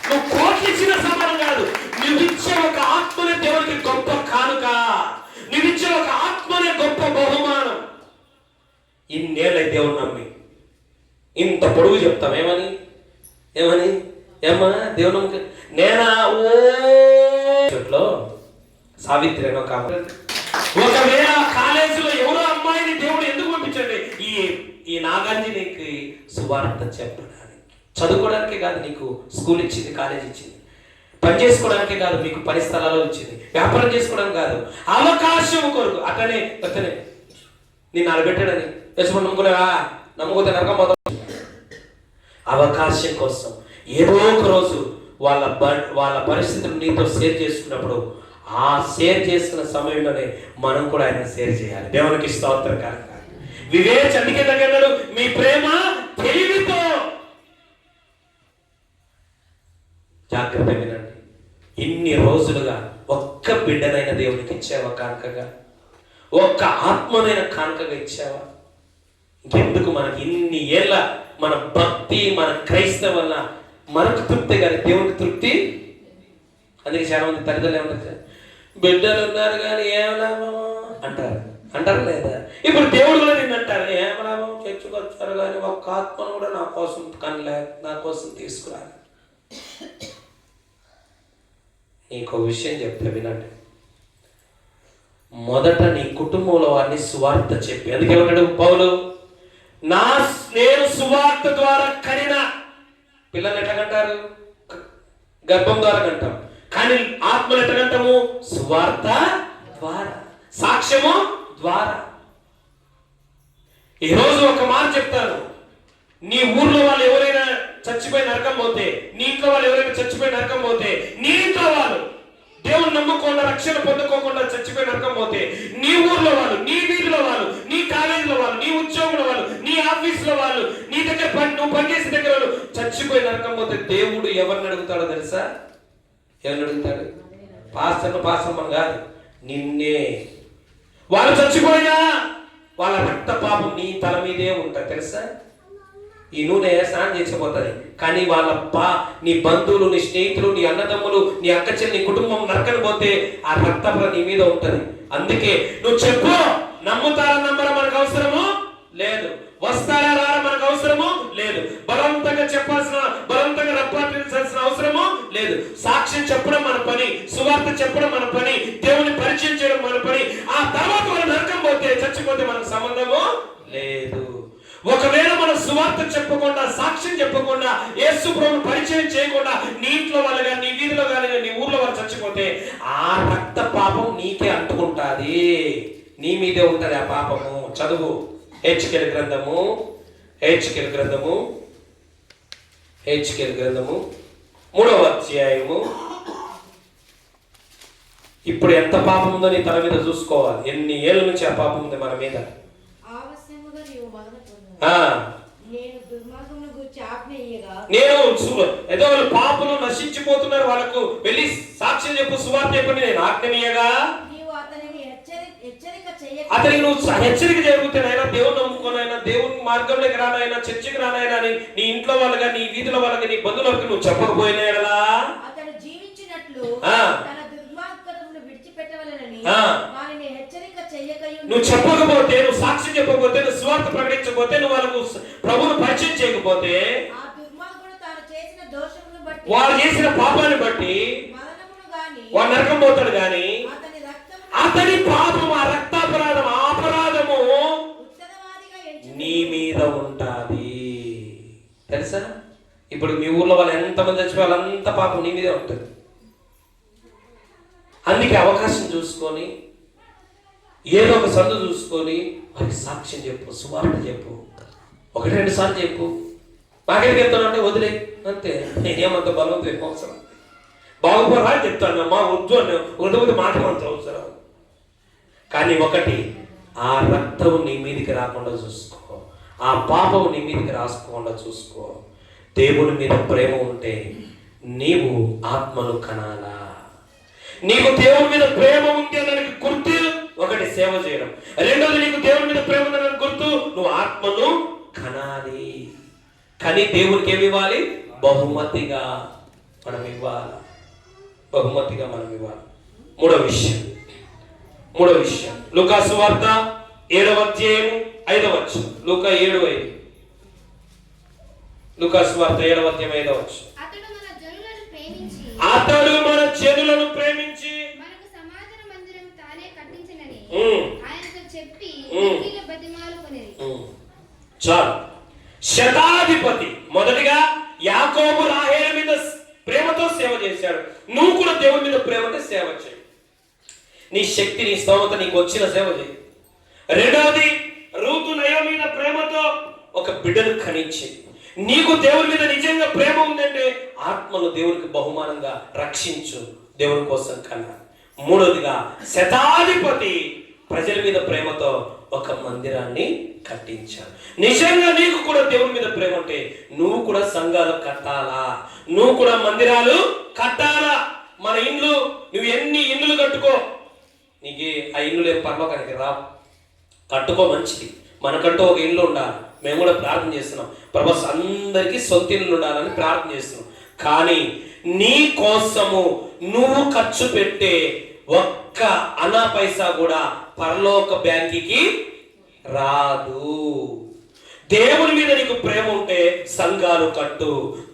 A: నువ్వు 1,00,00,000 ఇచ్చిన సమానం కాదు. నువ్విచ్చే ఒక ఆత్మనే దేవునికి గొప్ప కానుక. నువ్విచ్చే ఒక ఆత్మనే గొప్ప బహుమానం. ఇన్నేళ్ళై దేవుని నమ్మి ఇంత పొడుగు చెప్తాం. ఏమా దేవుని నమ్మకం నేనా? ఓ సావిత్రి అనో కాబట్టి ఒకవేళ కాలేజీలో ఎవరో అమ్మాయిని దేవుడు ఎందుకు పంపించండి? ఈ నాగార్జునకి సువార్త చెప్పడానికి, చదువుకోవడానికే కాదు నీకు స్కూల్ ఇచ్చింది, కాలేజ్ ఇచ్చింది, పని చేసుకోవడానికే కాదు మీకు పని స్థలాల్లో ఇచ్చింది, వ్యాపారం చేసుకోవడానికి కాదు, అవకాశం కొరకు. అతనే నేను అలబెట్టాడని యజమాని నమ్ముకోతే నరకం పోతాం. అవకాశం కోసం ఏదో ఒక రోజు వాళ్ళ పరిస్థితులు నీతో షేర్ చేసుకున్నప్పుడు ఆ షేర్ చేసుకున్న సమయంలోనే మనం కూడా ఆయన షేర్ చేయాలి. దేవునికి స్తోత్రం కనుక వివేచ్ అందుకే తగ్గన్నాడు, మీ ప్రేమ తెలివితో. జాగ్రత్త వినండి. ఇన్ని రోజులుగా ఒక్క బిడ్డనైన దేవునికి ఇచ్చావా కానుకగా? ఒక్క ఆత్మనైన కానుకగా ఇచ్చావా? ఇంకెందుకు మనకి ఇన్ని ఏళ్ళ మన భక్తి, మన క్రైస్తవం వల్ల మనకు తృప్తి కానీ దేవునికి తృప్తి. అందుకే చాలా మంది తల్లిదండ్రులు ఏమంటారు, బిడ్డలు ఉన్నారు కానీ ఏం లాభం అంటారు లేదా? ఇప్పుడు దేవుడు కూడా నిన్ను అంటారు, ఏం లాభం చర్చకొచ్చారు కానీ ఒక్క ఆత్మను కూడా నా కోసం కనలే, నా కోసం తీసుకురాలి. నీకు విషయం చెప్తే వినండి. మొదట నీ కుటుంబంలో వారిని సువార్త చెప్పి, అందుకేమంటాడు పౌలు, నేను సువార్త ద్వారా కనిన పిల్లలు ఎట్టగంటారు? గర్భం ద్వారా కంటాం. కానీ ఆత్మలు ఎట్టగంటాము? సువార్త ద్వారా, సాక్ష్యము ద్వారా. ఈరోజు ఒక మాట చెప్తాను, నీ ఊర్లో వాళ్ళు ఎవరైనా చచ్చిపోయి నరకం పోతే, నీ ఇంట్లో వాళ్ళు ఎవరైనా చచ్చిపోయి నరకం పోతే, నీ ఇంట్లో వాళ్ళు దేవుని నమ్ముకోకుండా రక్షణ పొందుకోకుండా చచ్చిపోయి నరకం పోతే, నీ ఊర్లో వాళ్ళు, నీ వీధిలో వాళ్ళు, నీ కాలేజీలో వాళ్ళు, నీ ఉద్యోగంలో వాళ్ళు, నీ ఆఫీసులో వాళ్ళు, నీ దగ్గర నువ్వు పనిచేసే దగ్గర వాళ్ళు చచ్చిపోయి నరకం పోతే దేవుడు ఎవరిని అడుగుతాడో తెలుసా? ఎవరిని అడుగుతాడు? పాస్టర్ను కాదు, నిన్నే. వాళ్ళు చచ్చిపోయినా వాళ్ళ రక్త పాపం నీ తల మీదే ఉంటుంది తెలుసా? ఈ నూనె స్నానం చేసిపోతుంది, కానీ నీ బంధువులు, నీ స్నేహితులు, నీ అన్నదమ్ములు, నీ అక్క చెల్లి, నీ కుటుంబం నరకని పోతే ఆ రక్త నీ మీద ఉంటుంది. అందుకే నువ్వు చెప్పు, నమ్ముతారా నమ్మరా మనకు అవసరము లేదు, వస్తారా రారా మనకు అవసరము లేదు, బలవంతంగా బలవంతంగా రప్పాల్సిన అవసరము లేదు. సాక్ష్యం చెప్పడం మన పని, సువార్త చెప్పడం మన పని, దేవుని పరిచయం చేయడం మన పని. ఆ తర్వాత వాళ్ళు నరకం పోతే, చచ్చిపోతే మనకు సంబంధము లేదు. ఒకవేళ మనం సువార్త చెప్పకుండా, సాక్ష్యం చెప్పకుండా యేసు ప్రభువును పరిచయం చేయకుండా నీ ఇంట్లో వాళ్ళు కానీ, నీ వీధిలో కానీ, నీ ఊర్లో వాళ్ళు చచ్చిపోతే ఆ రక్త పాపం నీకే అంటుకుంటాది, నీ మీదే ఉంటది ఆ పాపము. చదువు హెచ్కేల్ గ్రంథము 3వ అధ్యాయము. ఇప్పుడు ఎంత పాపం ఉందో నీ తల మీద చూసుకోవాలి. ఎన్ని ఏళ్ళ నుంచి ఆ పాపం ఉంది మన మీద.
B: ఆవశ్యముగా నీవు మొదలు పొందుము.
A: ఆ
B: నేను దుర్మార్గమును గూర్చి ఆజ్ఞ ఇయ్యగా,
A: నేను ఏదో వాళ్ళు పాపులు నశించిపోతున్నారు, వాళ్ళకు వెళ్ళి సాక్ష్యం చెప్పు, సువార్త చెప్పండి నేను ఆజ్ఞనీయగా,
B: నీవు అతనిని హెచ్చరిక చెయ్యక,
A: అతనికి నువ్వు హెచ్చరిక జరుగుతానైనా, దేవుని నమ్ముకోనైనా, దేవుని మార్గంలోకి రానైనా, చర్చికి రానైనా, నీ ఇంట్లో వాళ్ళగా, నీ వీధిలో వాళ్ళకి, నీ బంధువులకు నువ్వు చెప్పకపోయినా ఎడలా
B: అతడు జీవించినట్లు
A: ఆ.
B: తన దుర్మార్గమును విడిచిపెట్టవలెనని
A: ఆ.
B: వారిని హెచ్చరిక చెయ్యకయు,
A: నువ్వు చెప్పకపోతే, నువ్వు సాక్ష్యం చెప్పకపోతే, నువ్వు సువార్త ప్రకటించకపోతే, నువ్వు వాళ్ళకు ప్రభువును పరిచయం చేయకపోతే,
B: ఆ దుర్మార్గుడు తాను చేసిన దోషమును బట్టి,
A: వాళ్ళు చేసిన పాపాన్ని బట్టి
B: మరణమును గాని,
A: వాడు నరకం పోతాడు గాని
B: అతని రక్తమును
A: అతని పాపం, ఆ రక్తాపరాధం, ఆ అపరాధము
B: ఉత్తరవాదిగా ఎంచుకొని,
A: నీ మీద ఉంటాది. తెలుసా? ఇప్పుడు మీ ఊర్లో వాళ్ళు ఎంతమంది చచ్చిపోయి వాళ్ళంత పాపం నీ మీదే ఉంటుంది. అందుకే అవకాశం చూసుకొని, ఏదో ఒక సందు చూసుకొని వారికి సాక్ష్యం చెప్పు, సువార్త చెప్పు, 1-2 సార్లు చెప్పు. నాకేం చెప్తాను అంటే వదిలే అంతే. నేనేమంత బలవంతం అవసరం, బాగుపోరా అని చెప్తాను, మా వద్దు అని వద్దు మాట అంత అవసరం. కానీ ఒకటి, ఆ రక్తం నీ మీదికి రాకుండా చూసుకో, ఆ పాపం నీ మీదికి రాసుకోకుండా చూసుకో. దేవుని మీద ప్రేమ ఉంటే నీవు ఆత్మను కనాలా. నీకు దేవుని మీద ప్రేమ ఉంది అన్నదానికి గుర్తు ఒకటి సేవ చేయడం, రెండోది నీకు దేవుని మీద ప్రేమ ఉందన్న గుర్తు నువ్వు ఆత్మను కనాలి. కానీ దేవునికి ఏమి ఇవ్వాలి? బహుమతిగా మనం ఇవ్వాలి. బహుమతిగా మనం ఇవ్వాలి. మూడో విషయం లూకా సువార్త 7వ అధ్యాయం 5వ వచనం. లూకా 7:5. లూకా సువార్త 7వ అధ్యాయం 5వ వచనం.
E: అతడు మన
A: జనులను ప్రేమించి
E: మనకు సమాధాన మందిరం తానే కట్టించనని
A: ఉమ్.
E: ఆయనతో చెప్పి
A: ఉమ్.
E: మిక్కిలి బతిమాలుకొనిరి.
A: చాలు. శతాధిపతి మొదటిగా యాకోబు రాహేలు మీద ప్రేమతో సేవ చేశాడు. నువ్వు కూడా దేవుని మీద ప్రేమతో సేవ చేయి. నీ శక్తి, నీ స్తోమత నీకు వచ్చిన సేవ చేయి. రెండవది, రూతు నయోమి మీద ప్రేమతో ఒక బిడ్డను కనించి, నీకు దేవుని మీద నిజంగా ప్రేమ ఉందంటే ఆత్మను దేవునికి బహుమానంగా రక్షించు, దేవుని కోసం కన్నా. మూడవదిగా శతాధిపతి ప్రజల మీద ప్రేమతో ఒక మందిరాన్ని కట్టించాడు. నిజంగా నీకు కూడా దేవుని మీద ప్రేమ ఉంటే నువ్వు కూడా సంఘాలు కట్టాలా, నువ్వు కూడా మందిరాలు కట్టాలా. మన ఇండ్లు, నువ్వు ఎన్ని ఇండ్లు కట్టుకో, నీకు ఆ ఇల్లు లేని పరలోకానికి రా. కట్టుకో, మంచిది. మనకంటూ ఒక ఇల్లు ఉండాలి. మేము కూడా ప్రార్థన చేస్తున్నాం, ప్రభు అందరికీ సొంత ఇల్లు ఉండాలని ప్రార్థన చేస్తున్నాం. కానీ నీ కోసము నువ్వు ఖర్చు పెట్టే ఒక్క అనా పైసా కూడా పరలోక బ్యాంకుకి రాదు. దేవుని మీద నీకు ప్రేమ ఉంటే సంఘాలు కట్టు,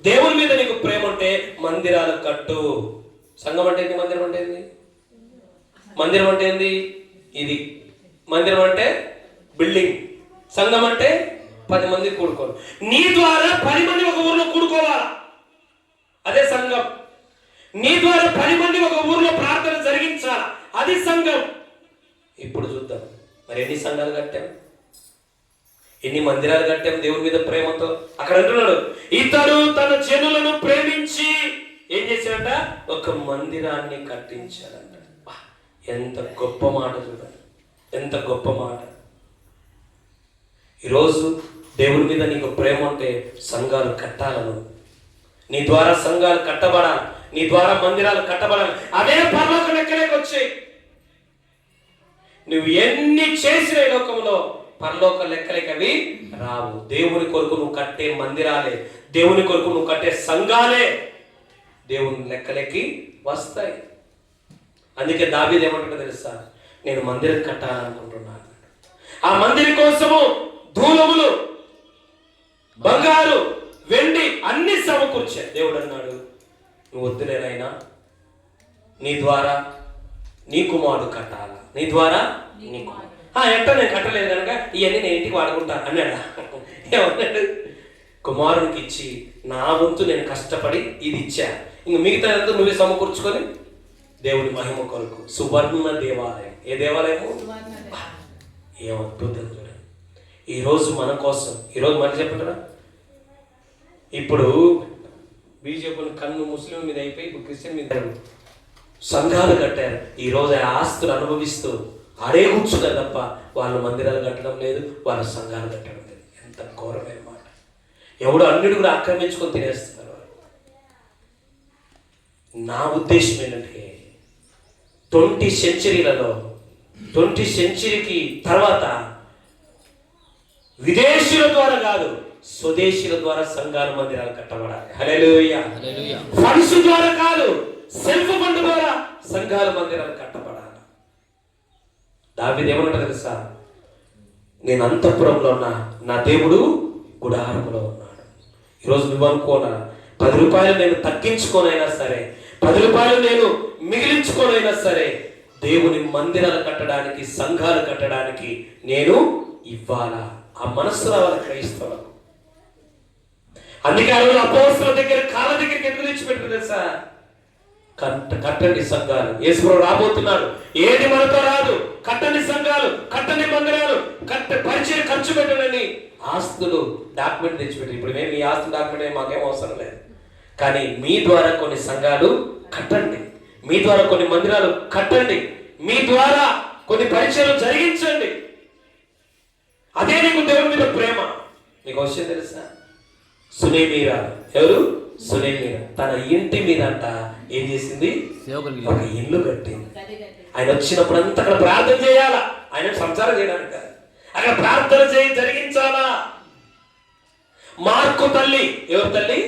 A: దేవుని మీద నీకు ప్రేమ ఉంటే మందిరాలు కట్టు. సంఘం అంటే ఏంది? మందిరం అంటే ఏంది? మందిరం అంటే ఏంది? ఇది మందిరం అంటే బిల్డింగ్. సంఘం అంటే 10 మంది కూడుకోవాలి. నీ ద్వారా 10 మంది ఒక ఊర్లో కూడుకోవాలా, అదే సంఘం. నీ ద్వారా 10 మంది ఒక ఊర్లో ప్రార్థన జరిగించాలా, అది సంఘం. ఇప్పుడు చూద్దాం మరి ఎన్ని సంఘాలు కట్టాం, ఎన్ని మందిరాలు కట్టాం దేవుని మీద ప్రేమతో. అక్కడ అంటున్నాడు, ఇతడు తన జనులను ప్రేమించి ఏం చేశాడంట? ఒక మందిరాన్ని కట్టించాడంట. ఎంత గొప్ప మాట చూడండి, ఎంత గొప్ప మాట. ఈరోజు దేవుని మీద నీకు ప్రేమ ఉంటే సంఘాలు కట్టాలను, నీ ద్వారా సంఘాలు కట్టబడాలి, నీ ద్వారా మందిరాలు కట్టబడాలి. అదే పరలోక లెక్కలేకి వచ్చాయి. నువ్వు ఎన్ని చేసిన ఈ లోకంలో పరలోక లెక్కలేక అవి రావు. దేవుని కొరకు నువ్వు కట్టే మందిరాలే, దేవుని కొరకు నువ్వు కట్టే సంఘాలే దేవుని లెక్కలేకి వస్తాయి. అందుకే దావీదు ఏమంటాడో తెలుసా? నేను మందిరం కట్టాలనుకుంటున్నాను. ఆ మందిరం కోసము ధూలములు, బంగారు, వెండి అన్ని సమకూర్చాడు. దేవుడు అన్నాడు, నువ్వు వద్దులేనైనా, నీ ద్వారా నీ కుమారుడు కట్టాల, నీ ద్వారా నీ ఎట్లా నేను కట్టలేదు కనుక ఇవన్నీ నేను ఇంటికి వాడుకుంటా అన్నాడా? ఏమన్నాడు? కుమారునికి ఇచ్చి నా వంతు నేను కష్టపడి ఇది ఇచ్చా, ఇంక మిగతా నువ్వే సమకూర్చుకొని దేవుని మహిమ కొరకు. సువర్ణ దేవాలయం. ఏ దేవాలయము? ఏం అద్భుతం చూడండి. ఈరోజు మన కోసం, ఈరోజు మనకి చెప్పంటారా, ఇప్పుడు బీజేపీ కన్ను ముస్లిం మీద అయిపోయి ఇప్పుడు క్రిస్టియన్ మీద సంఘాలు కట్టారు. ఈరోజు ఆ ఆస్తులు అనుభవిస్తూ ఆడే కూర్చున్నారు తప్ప వాళ్ళు మందిరాలు కట్టడం లేదు, వాళ్ళ సంఘాలు కట్టడం లేదు. ఎంత ఘోరమైన మాట. ఎవడు అన్నిటి కూడా ఆక్రమించుకొని తినేస్తున్నారు. నా ఉద్దేశం ఏంటంటే 20th సెంచరీలలో 20th సెంచరీకి తర్వాత విదేశీయుల ద్వారా కాదు, స్వదేశీయుల ద్వారా సంఘాల మందిరాలు కట్టబడాలి. హల్లెలూయా. ఫండ్స్ ద్వారా కాదు, సెల్ఫ్ ఫండ్ ద్వారా సంఘాల మందిరాలు కట్టబడాలి. దావీదు ఏమన్నాడు తెలుసా? నేను అంతఃపురంలో ఉన్నా, నా దేవుడు గుడారములో ఉన్నాడు. ఈరోజు నువ్వు అనుకోనా, 10 రూపాయలు నేను తగ్గించుకోనైనా సరే, 10 రూపాయలు నేను మిగిలించుకోనైనా సరే, దేవుని మందిరాలు కట్టడానికి, సంఘాలు కట్టడానికి నేను ఇవ్వాలా? ఆ మనస్సు రావాలి క్రైస్తవులకు. అందుకే ఆ రోజు అపోస్తలుల దగ్గర కాళ్ళ దగ్గరికి ఎందుకు తెచ్చిపెట్టారు తెలుసా? కట్టండి సంఘాలు. యేసుప్రభువు రాబోతున్నాడు. ఏది మనతో రాదు. కట్టండి సంఘాలు, కట్టండి మందిరాలు, పరిచయం ఖర్చు పెట్టండి. ఆస్తులు డాక్యుమెంట్ తెచ్చిపెట్టి, ఇప్పుడు మేము మీ ఆస్తులు డాక్యుమెంట్ మాకేం అవసరం లేదు, కానీ మీ ద్వారా కొన్ని సంఘాలు కట్టండి, మీ ద్వారా కొన్ని మందిరాలు కట్టండి, మీ ద్వారా కొన్ని పరిచయాలు జరిగించండి. అదే నీకు దేవుని మీద ప్రేమ. నీకు విషయం తెలుసా? సునేమీరా, ఎవరు? సునేమీరా తన ఇంటి మీద అంట ఏం చేసింది? ఒక ఇల్లు కట్టింది. ఆయన వచ్చినప్పుడు అంతా అక్కడ ప్రార్థన చేయాలా, ఆయన సంసారం చేయడానికి కాదు, అక్కడ ప్రార్థన చేయి జరిగించాలా. మార్కు తల్లి, ఎవరు తల్లి?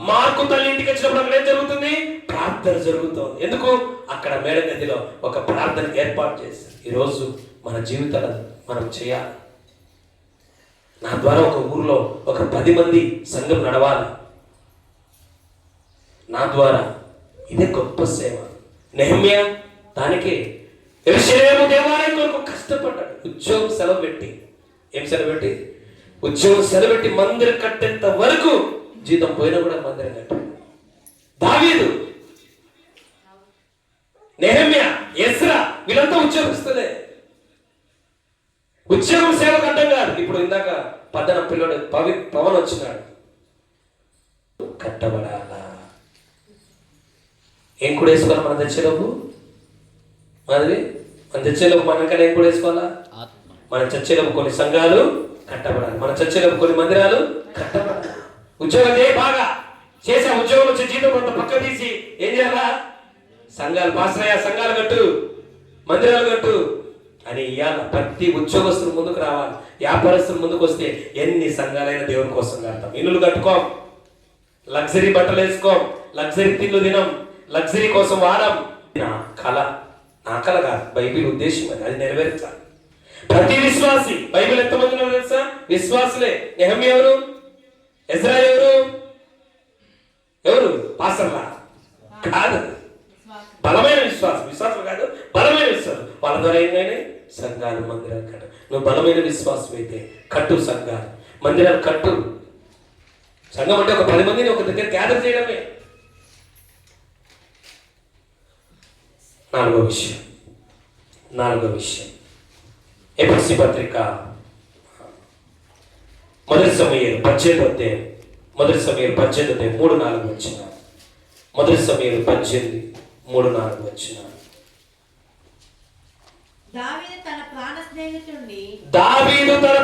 A: మార్కు తల్లి ఇంటికి వచ్చినప్పుడు అక్కడ ఏం జరుగుతుంది? ప్రార్థన జరుగుతుంది. ఎందుకు? అక్కడ మేడగదిలో ఒక ప్రార్థన ఏర్పాటు చేశారు. ఈరోజు మన జీవితాలను మనం చేయాలి. నా ద్వారా ఒక ఊర్లో ఒక 10 మంది సంఘం నడవాలి. నా ద్వారా ఇదే గొప్ప సేవ. నెహెమ్యా దానికే యెరూషలేము దేవాలయం కొరకు కష్టపడ్డాడు. ఉద్యోగం సెలవు పెట్టి, ఏం సెలవు పెట్టి? ఉద్యోగం సెలవు పెట్టి మందిరం కట్టేంత వరకు జీతం పోయినా కూడా మందిరం కట్టాడు. దావీదు, నెహెమ్యా, ఎజ్రా వీళ్ళంతా ఉద్యోగస్తులే. ఉద్యోగం సేవ కట్టం కాదు. ఇప్పుడు ఇందాక పద్దన పిల్లడు పవన్ వచ్చినాడు. కట్టబడాలా. ఏం కూడా వేసుకోవాలి? మన తెచ్చేలోపు మాదిరి మన తెచ్చేలోపు మనకన్నా ఏం కూడా వేసుకోవాలా? మన చర్చలోపు కొన్ని సంఘాలు కట్టబడాలి, మన చర్చలోపు కొన్ని మందిరాలు కట్టబడాలి. ఉద్యోగం చేయి, బాగా చేసా, ఉద్యోగం వచ్చే జీతం కొంత పక్క తీసి ఏం చేయాలా? సంఘాలు, పాస్రయ్య సంఘాలు కట్టు, మందిరాలు కట్టు అని ఇవాళ ప్రతి ఉద్యోగస్తులు ముందుకు రావాలి. వ్యాపారస్తులు ముందుకు వస్తే ఎన్ని సంఘాలైనా దేవుని కోసం కడతాం. ఇల్లులు కట్టుకోం, లగ్జరీ బట్టలు వేసుకోం, లగ్జరీ తిండ్లు తినం, లగ్జరీ కోసం వాడం. నా కళ, నా కళ కాదు, బైబిల్ ఉద్దేశం అది నెరవేర్చాలి. ప్రతి విశ్వాసి, బైబిల్ ఎంతమంది ఉన్నారు తెలుసా? విశ్వాసులే. నెహెమ్యా ఎవరు? ఎజ్రా ఎవరు? ఎవరు? పాస్టర్లా కాదు, బలమైన విశ్వాసం. విశ్వాసం కాదు, బలమైన విశ్వాసం. వాళ్ళ ద్వారా ఏంటంటే సంఘాలు, మందిరాలు కట్టు. నువ్వు బలమైన విశ్వాసం అయితే కట్టు సంఘాలు, మందిరాలు కట్టు. సంఘం అంటే ఒక 10 మందిని ఒక దగ్గర గ్యాదర్ చేయడమే. 4వ విషయం ఎఫెసీ పత్రిక 1 సమూయేలు 18వ అధ్యాయం, 1 సమూయేలు 18వ అధ్యాయం 3-4 వచనం. 1 సమూయేలు 18:3-4 వచనం.
B: దావీదు తన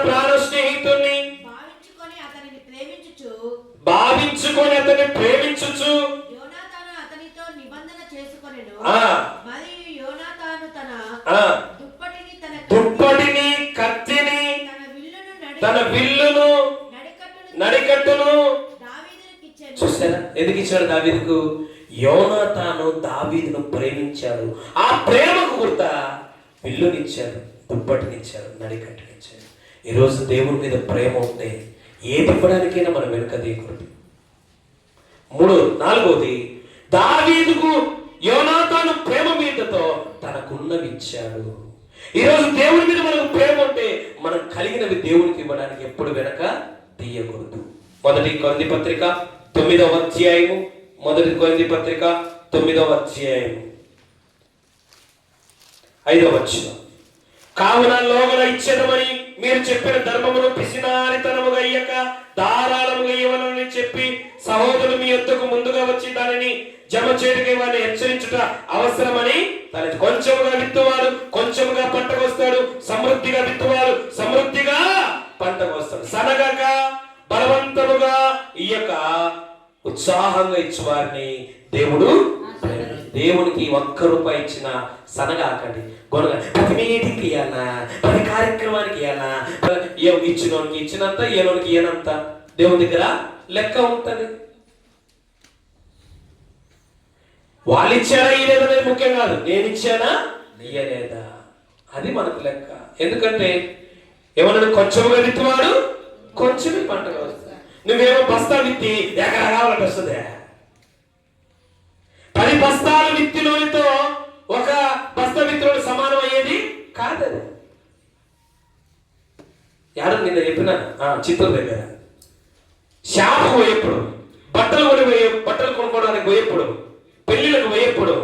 B: ప్రాణ స్నేహితుణ్ణి భావించుకొని అతనిని ప్రేమించుచు యోనాతాను అతనితో నిబంధన చేసుకొనెను. మరియు యోనాతాను తన దుప్పటిని, కత్తిని, తన విల్లును, నడికట్టును దావీదునికి ఇచ్చాడు.
A: చూసారా ఎందుకు ఇచ్చాడు దావీదుకు? యోనాతాను దావీదును ప్రేమించాడు. ఆ ప్రేమకు గుర్త విల్లునిచ్చాడు, దుప్పటినిచ్చాడు, నడికట్టునిచ్చాడు. ఈరోజు దేవుని మీద ప్రేమ ఉంటే ఏది ఇవ్వడానికైనా మనం వెనుక తీయకూడదు. 4వది దావీదుకు యోనాతాను ప్రేమ మీదతో తనకున్నవి ఇచ్చాడు. ఈరోజు దేవుని మీద మనకు ప్రేమ ఉంటే మనం కలిగినవి దేవునికి ఇవ్వడానికి ఎప్పుడు వెనక తీయకూడదు. మొదటి కొరింథీ పత్రిక 9వ అధ్యాయము, మొదటి కొరింథీ పత్రిక 9వ అధ్యాయము 5వ వచనం. కావున లోగడ ఇచ్చేదమని మీరు చెప్పిన ధర్మమును పిసినారితనముగా ఇయ్యక ధారాళముగా ఇవ్వాలని చెప్పి సహోదరులు మీ యొద్దకు ముందుగా వచ్చి దానిని జమ చేయడానికి వారిని హెచ్చరించుట అవసరమని దాని కొంచెముగా విత్తువాడు కొంచెముగా పంటకొస్తాడు, సమృద్ధిగా విత్తువాడు సమృద్ధిగా పంటకొస్తాడు. సనగక బలవంతముగా ఇయ్యక ఉత్సాహంగా ఇచ్చేవారిని దేవుడు దేవునికి ₹1 ఇచ్చిన సనగాకండి, గొనగ ప్రతి మీటింగ్కి ఇవ్వాలన్నా, ప్రతి కార్యక్రమానికి ఇవ్వాలన్నా, ఇచ్చినోనికి ఇచ్చినంత ఏనోనికి ఇయ్యనంత దేవుని దగ్గర లెక్క ఉంటుంది. వాళ్ళు ఇచ్చారా ఇయ్యలేదనేది ముఖ్యం కాదు, నేను ఇచ్చానా ఇయ్యలేదా అది మనకు లెక్క. ఎందుకంటే ఏమన్నా కొంచెముగా విత్తువాడు కొంచెమే పంటగా వస్తుంది. నువ్వేమో బస్తా విత్తి ఎకరా కావాలంటే వస్తుంది. 10 బస్తాలు విత్తిలోనితో ఒక బస్తా విత్తులోని సమానం అయ్యేది కాదది. ఎవరు నిన్న చెప్పిన చిత్తూరు దగ్గర షాపు పోయేప్పుడు, బట్టలు కొనుక్కోవడానికి పోయేప్పుడు, పెళ్లిళ్ళకు పోయేప్పుడు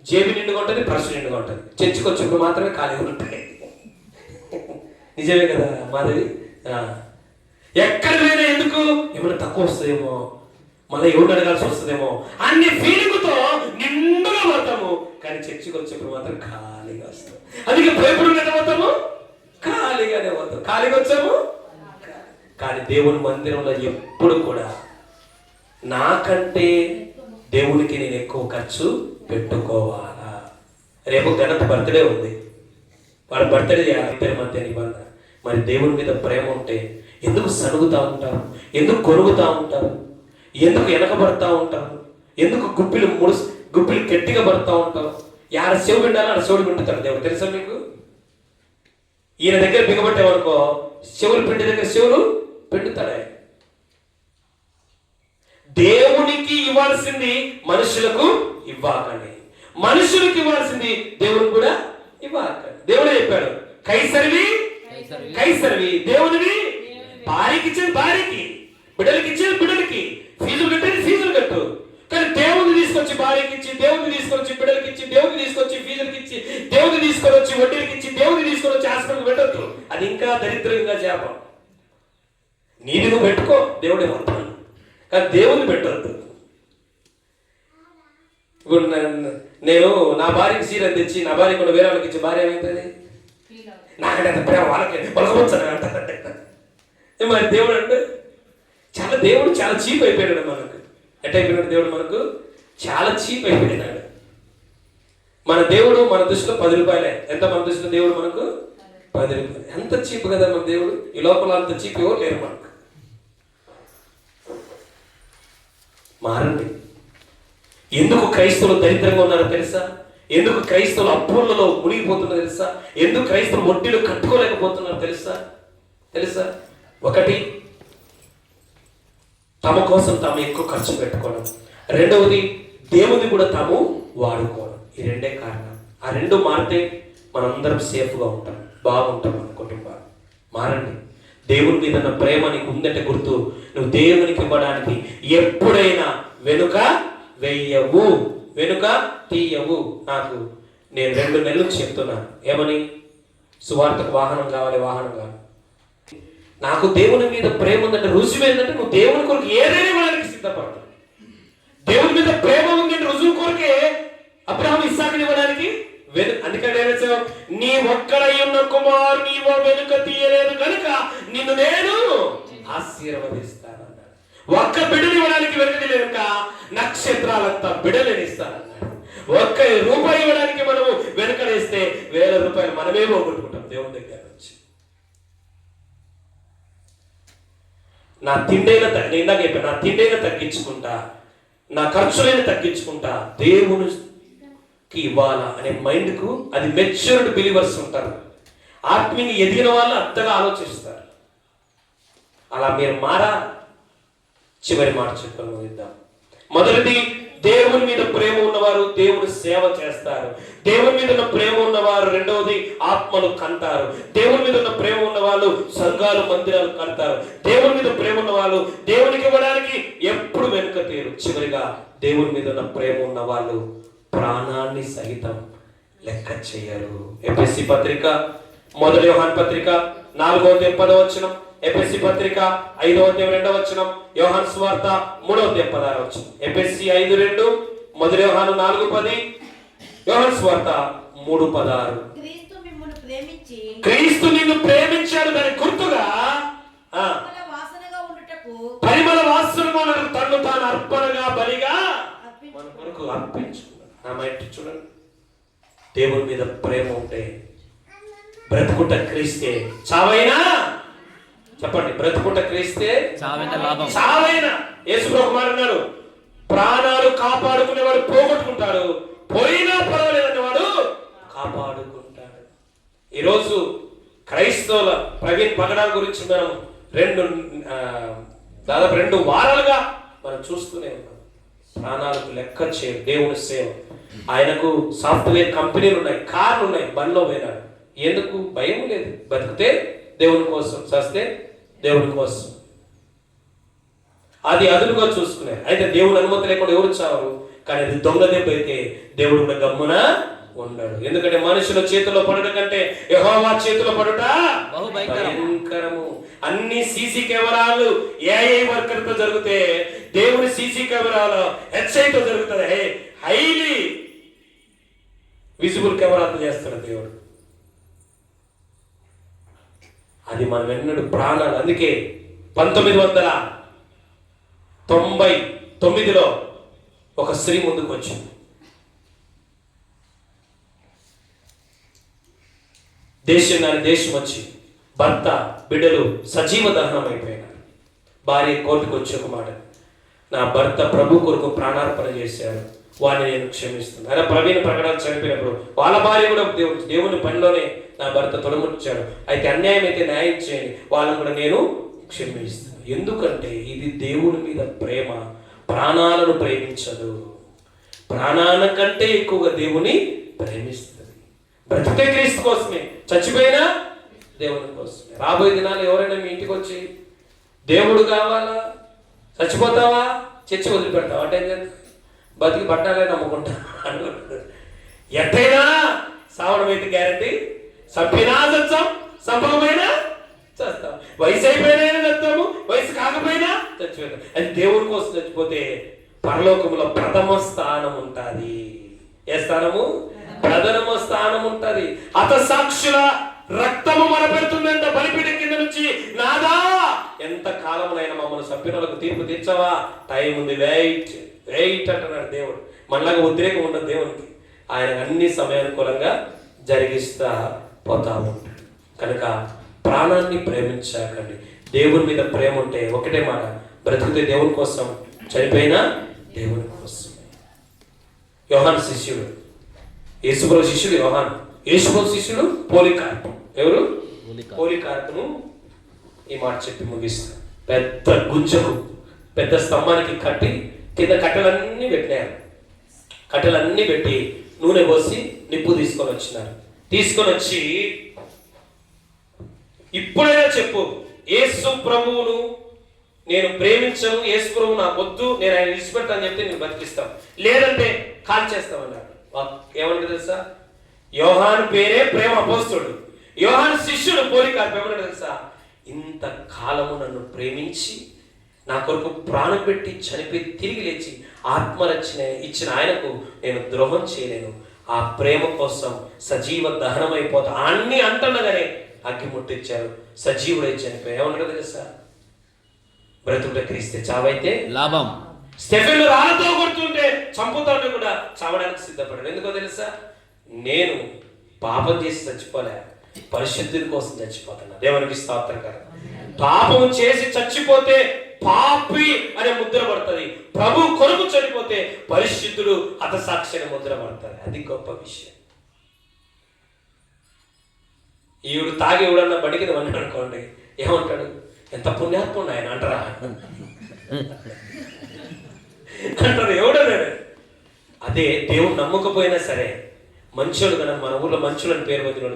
A: జేబు నిండుగా ఉంటుంది, పర్సు నిండుగా ఉంటుంది. చర్చికి వచ్చినప్పుడు మాత్రమే ఖాళీగా ఉంటాయి. నిజమే కదా మాధవి? ఎక్కడ పోయినా ఎందుకు ఏమైనా తక్కువ వస్తుందేమో, మళ్ళీ ఎవరు అడగాల్సి వస్తుందేమో అన్ని ఫీలింగ్తో నిండుగా పోతాము. కానీ చర్చికి వచ్చేప్పుడు మాత్రం ఖాళీగా వస్తాం. అందుకే ఎప్పుడు పోతాము ఖాళీగానే పోతాం. ఖాళీగా వచ్చాము. కానీ దేవుని మందిరంలో ఎప్పుడు కూడా నాకంటే దేవునికి నేను ఎక్కువ ఖర్చు పెట్టుకోవాలా. రేపు గణత బర్త్డే ఉంది, వాడు బర్త్డే చేయాలి మధ్య నిబంధన. మరి దేవుని మీద ప్రేమ ఉంటే ఎందుకు సనుగుతూ ఉంటారు, ఎందుకు కొరుగుతూ ఉంటారు, ఎందుకు వెనకబడతా ఉంటారు, ఎందుకు గుప్పిలు గట్టిగా పడుతూ ఉంటారు. యాడ చెవు పిండాలో ఆడ చెవుడు పిండుతాడు దేవుడు. తెలుసా మీకు? ఈయన దగ్గర బిగబట్టామనుకో చెవులు పిండి దగ్గర చెవులు పిండుతాడే. దేవునికి ఇవ్వాల్సింది మనుషులకు ఇవ్వకండి, మనుషులకు ఇవ్వాల్సింది దేవునికి కూడా ఇవ్వకండి. దేవుడే చెప్పాడు, కైసరివి కైసరివి, దేవునివి భార్యకి ఇచ్చేది భార్యకి, బిడ్డలకి ఇచ్చేది బిడ్డలకి, ఫీజులు కట్టేది ఫీజులు కట్టు. కానీ దేవుని తీసుకొచ్చి భార్యకి ఇచ్చి, దేవుని తీసుకొచ్చి బిడ్డలకి ఇచ్చి, దేవుని తీసుకొచ్చి ఫీజులకి ఇచ్చి, దేవుని తీసుకొని వచ్చి వడ్డీలకి ఇచ్చి, దేవుని తీసుకొని వచ్చి హాస్పిటల్కి పెట్టద్దు. అది ఇంకా దరిద్రంగా చేపం. నీది నువ్వు పెట్టుకో, దేవుడే మొత్తం, కానీ దేవుని పెట్టద్దు. ఇప్పుడు నేను నా భార్యకి చీర తెచ్చి నా భార్య కూడా వేరే వాళ్ళకి ఇచ్చి భార్య ఏమవుతుంది? నాకంటే అంత ప్రేమ వాళ్ళకి పలకవచ్చని అంటారంటే. మరి దేవుడు అంటే దేవుడు చాలా చీప్ అయిపోయాడు మనకు. ఎట్టయిపోయినాడు దేవుడు? మనకు చాలా చీప్ అయిపోయినాడు. మన దేవుడు మన దృష్టిలో ₹10. ఎంత మన దృష్టిలో దేవుడు మనకు? ₹10. ఎంత చీప్ కదా మన దేవుడు. ఈ లోపల అంత చీప్ ఎవరు లేరు మనకు. మారండి. ఎందుకు క్రైస్తవులు దరిద్రంగా ఉన్నారో తెలుసా? ఎందుకు క్రైస్తవులు అప్పులలో మునిగిపోతున్నారో తెలుసా? ఎందుకు క్రైస్తవులు వడ్డీలు కట్టుకోలేకపోతున్నారో తెలుసా? ఒకటి, తమ కోసం తాము ఎక్కువ ఖర్చు పెట్టుకోవడం. రెండవది, దేవుని కూడా తాము వాడుకోవడం. ఈ రెండే కారణం. ఆ రెండు మారితే మనందరం సేఫ్గా ఉంటాం, బాగుంటాం మన కుటుంబాలు. మారండి. దేవుని మీద ఉన్న ప్రేమ నీకు ఉందంటే గుర్తు, నువ్వు దేవునికి ఇవ్వడానికి ఎప్పుడైనా వెనుక వెయ్యవు, వెనుక తీయవు. నేను 2 నెలలు చెప్తున్నాను ఏమని, సువార్తకు వాహనం కావాలి, వాహనం కావాలి. నాకు దేవుని మీద ప్రేమ ఉందంటే రుజువు ఏంటంటే నువ్వు దేవుని కొరకు ఏదైనా ఇవ్వడానికి సిద్ధపడతావు. దేవుని మీద ప్రేమ ఉందంటే రుజువు కొరకే అబ్రహాము ఇస్సాకుని ఇవ్వడానికి అందుకని నీ ఒక్కడై ఉన్న కుమారుని వెనుక తీయలేదు కనుక నిన్ను నేను ఆశీర్వదిస్తానన్నాడు. ఒక్క బిడ్డని ఇవ్వడానికి వెనుక తీయలేక నక్షత్రాలంతా బిడ్డలని ఇస్తానన్నాడు. ₹1 ఇవ్వడానికి మనము వెనుకనేస్తే ₹1000 మనమే పోగొట్టుకుంటాం దేవుని దగ్గర నుంచి. నా తిండైనా తగ్గించుకుంటా, నా ఖర్చులైనా తగ్గించుకుంటా, దేవునికి ఇవ్వాలా అనే మైండ్కు అది మెచ్యూర్డ్ బిలీవర్స్ ఉంటారు. ఆత్మీయంగా ఎదిగిన వాళ్ళు అంతగా ఆలోచిస్తారు. అలా మీరు మారా. చివరి మాట చెప్పని ముగిద్దాం. మొదటిది, దేవుని మీద ప్రేమ ఉన్నవారు దేవుని సేవ చేస్తారు. దేవుని మీద ఉన్న ప్రేమ ఉన్నవారు రెండవది ఆత్మలు కంటారు. దేవుని మీద ఉన్న ప్రేమ ఉన్న వాళ్ళు సంఘాలు మందిరాలు కడతారు. దేవుని మీద ప్రేమ ఉన్న వాళ్ళు దేవునికి ఇవ్వడానికి ఎప్పుడు వెనుక తీరు. చివరిగా దేవుని మీద ఉన్న ప్రేమ ఉన్న వాళ్ళు ప్రాణాన్ని సహితం లెక్క చేయరు. ఎఫెసీ పత్రిక 1 యోహాను పత్రిక 4:10 ఎఫెసీ పత్రిక 5:2 యోహాను సువార్త 3:16 ఎఫెసీ 5:2 1 యోహాను 4:10 యోహాను సువార్త 3:16. క్రీస్తు నిన్ను ప్రేమించాడు, దాని గుర్తుగా పరిమళ వాసనగా తను తాను అర్పణగా బలిగా మన కొరకు అర్పించుకున్నాడు. నా మైండ్ చూడండి, దేవుని మీద ప్రేమ ఉంటే బ్రతుకుట క్రీస్తే చావైనా, చెప్పండి, బ్రతుకుట క్రీస్తే చావైనా. యేసుప్రభు అన్నాడు, ప్రాణాలు కాపాడుకునేవాడు పోగొట్టుకుంటాడు, పోయినా పర్వాలేదని వాడు కాపాడుకుంటాడు. ఈరోజు క్రైస్తవుల ప్రవీణ్ పగడాల గురించి మనం దాదాపు 2 వారాలుగా మనం చూస్తూనే ఉన్నాం. ప్రాణాలకు లెక్క చేయరు, దేవుని సేవ. ఆయనకు సాఫ్ట్వేర్ కంపెనీలు ఉన్నాయి, కార్లు ఉన్నాయి, బండ్లో పోయినాడు. ఎందుకు? భయం లేదు. బతికితే దేవుని కోసం, చస్తే దేవుని కోసం. అది అదునుగా చూసుకునే. అయితే దేవుని అనుమతి లేకుండా ఎవరు చావరు. కానీ అది దొంగ దెబ్బ అయితే దేవుడు కూడా గమ్మున ఉన్నాడు. ఎందుకంటే మనుషుల చేతిలో పడుట కంటే యెహోవా చేతిలో పడుట భయంకరము. అన్ని సీసీ కెమెరాలు ఏఐ వర్కర్ తో జరిగితే దేవుని సీసీ కెమెరాలో హెచ్ఐ తో జరుగుతుంది. హైలీ విజిబుల్ కెమెరాతో చేస్తాడు దేవుడు. అది మనం ఎన్నడు ప్రాణాలు. అందుకే 1999లో ఒక స్త్రీ ముందుకు వచ్చింది. దేశం వచ్చి భర్త బిడ్డలు సజీవ దహనం అయిపోయినారు. భార్య కోర్టుకు వచ్చి ఒక మాట, నా భర్త ప్రభు కొరకు ప్రాణార్పణ చేశాడు, వాడిని నేను క్షమిస్తున్నాను. అలా ప్రవీణ ప్రకటన చనిపోయినప్పుడు వాళ్ళ భార్య కూడా దేవుని పనిలోనే నా భర్త తొడముచ్చాడు, అయితే అన్యాయం అయితే న్యాయం చేయండి, వాళ్ళని కూడా నేను క్షమిస్తాను. ఎందుకంటే ఇది దేవుని మీద ప్రేమ. ప్రాణాలను ప్రేమించదు, ప్రాణాల కంటే ఎక్కువగా దేవుని ప్రేమిస్తుంది. బ్రతికే క్రీస్తు కోసమే, చచ్చిపోయినా దేవుని కోసమే. రాబోయే దినాలు ఎవరైనా మీ ఇంటికి వచ్చి దేవుడు కావాలా, చచ్చిపోతావా, చచ్చి వదిలిపెడతావా అంటే బతికి పట్టాలే నమ్ముకుంటా ఎట్టయినా సావడం అయితే గ్యారంటీ. చంపినా చచ్చాం, సంభవమైనా చేస్తాం, వయసు అయిపోయినా చస్తాము, వయసు కాకపోయినా చచ్చిపోతాం. అది దేవుని కోసం చచ్చిపోతే పరలోకములో ప్రథమ స్థానం ఉంటుంది. ఏ స్థానము? ప్రథమ స్థానం ఉంటుంది. హతసాక్షుల రక్తము మన పెడుతుందంట బలిపీఠం కింద నుంచి. నాదా, ఎంత కాలమునైనా మమ్మల్ని చంపినలకు తీర్పు తీర్చవా, టైం ఉంది, వెయిట్ అంటున్నాడు దేవుడు. మనలాగా ఉద్రేకం ఉండదు దేవునికి. ఆయన అన్ని సమయానుకూలంగా జరిగిస్తా పోతా ఉంటాడు. కనుక ప్రాణాన్ని ప్రేమించకండి. దేవుని మీద ప్రేమ ఉంటే ఒకటే మాట, బ్రతికితే దేవుని కోసం, చనిపోయినా దేవుని కోసం. యోహాను శిష్యుడు, యేసుప్రభు శిష్యుడు యోహాను. యేసుప్రభు శిష్యుడు పోలికార్పు. ఎవరు? పోలికార్పును ఈ మాట చెప్పి ముగిస్తారు. పెద్ద గుంజకు, పెద్ద స్తంభానికి కట్టి కింద కట్టెలన్నీ పెట్టినారు. కట్టెలన్నీ పెట్టి నూనె పోసి నిప్పు తీసుకొని వచ్చినారు. తీసుకొని వచ్చి, ఇప్పుడైనా చెప్పు, యేసు ప్రభువును నేను ప్రేమించను, యేసు ప్రభువు నాకు వద్దు, నేను ఆయన విడిచిపెడతాను చెప్తే నేను బతికిస్తాను, లేదంటే కాల్ చేస్తామన్నాడు. ఏమంటే తెలుసా? యోహాను పేరే ప్రేమ అపోస్తుడు, యోహాను శిష్యుడు పోలికార్పు. ఏమన్నా తెలుసా? ఇంత కాలము నన్ను ప్రేమించి నా కొరకు ప్రాణం పెట్టి చనిపోయి తిరిగి లేచి ఆత్మరక్షణ ఇచ్చిన ఆయనకు నేను ద్రోహం చేయలేను. ఆ ప్రేమ కోసం సజీవ దహనమైపోతా అన్ని అంటున్నగానే అగ్గి ముట్టించారు, సజీవుడై చనిపోయి. ఏమన్నా తెలుసా? బ్రతుకుట క్రీస్తే, చావైతే
C: లాభం.
A: స్టెఫెన్ రాళ్ళతో కొడుతుంటే చంపుతుంటే కూడా చావడానికి సిద్ధపడ్డాడు. ఎందుకో తెలుసా? నేను పాపం చేసి చచ్చిపోలే, పరిశుద్ధుని కోసం చచ్చిపోతున్నా. దేవునికి స్తోత్రకరం. పాపం చేసి చచ్చిపోతే పాపి అనే ముద్ర పడుతుంది, ప్రభు కొరకు చనిపోతే పరిశుద్ధుడు హతసాక్షి అనే ముద్ర పడుతుంది. అది గొప్ప విషయం. ఈవిడు తాగి ఎవడన్నా బడికి వన్నాడు అనుకోండి, ఏమంటాడు? ఎంత పుణ్యాత్ముడు ఆయన అంటారా? అంటారు. ఎవడన్నాడు? అదే దేవుడు నమ్మకపోయినా సరే మంచోడు కదా, మన ఊర్లో మంచోడు అని పేరు వదిలిన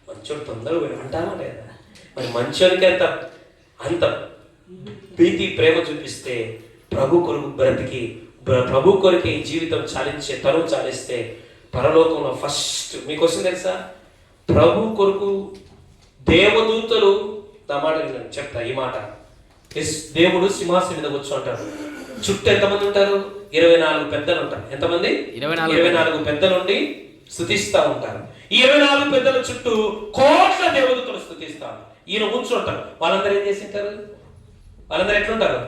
A: మంచోడు తొందరగా అంటారా లేదా? మరి మంచోడికి అంత ప్రీతి ప్రేమ చూపిస్తే ప్రభు కొరకు బ్రతికి ప్రభు కొరకు ఈ జీవితం చాలిస్తే పరలోకంలో ఫస్ట్ మీకు వస్తుంది తెలుసా? ప్రభు కొరకు దేవదూతలు మాట చెప్తా ఈ మాట. దేవుడు సింహాసనం మీద కూర్చుంటారు. చుట్టూ ఎంతమంది ఉంటారు? 24 పెద్దలు ఉంటారు. ఎంతమంది? 24 పెద్దలుండి స్తుతిస్తా ఉంటారు. ఈ 24 పెద్దల చుట్టూ కోట్ల దేవదూతలు స్తుతిస్తారు. ఈయన కూర్చుంటారు. వాళ్ళందరూ ఏం చేసి ఉంటారు? వాళ్ళందరూ ఎట్లుంటారు?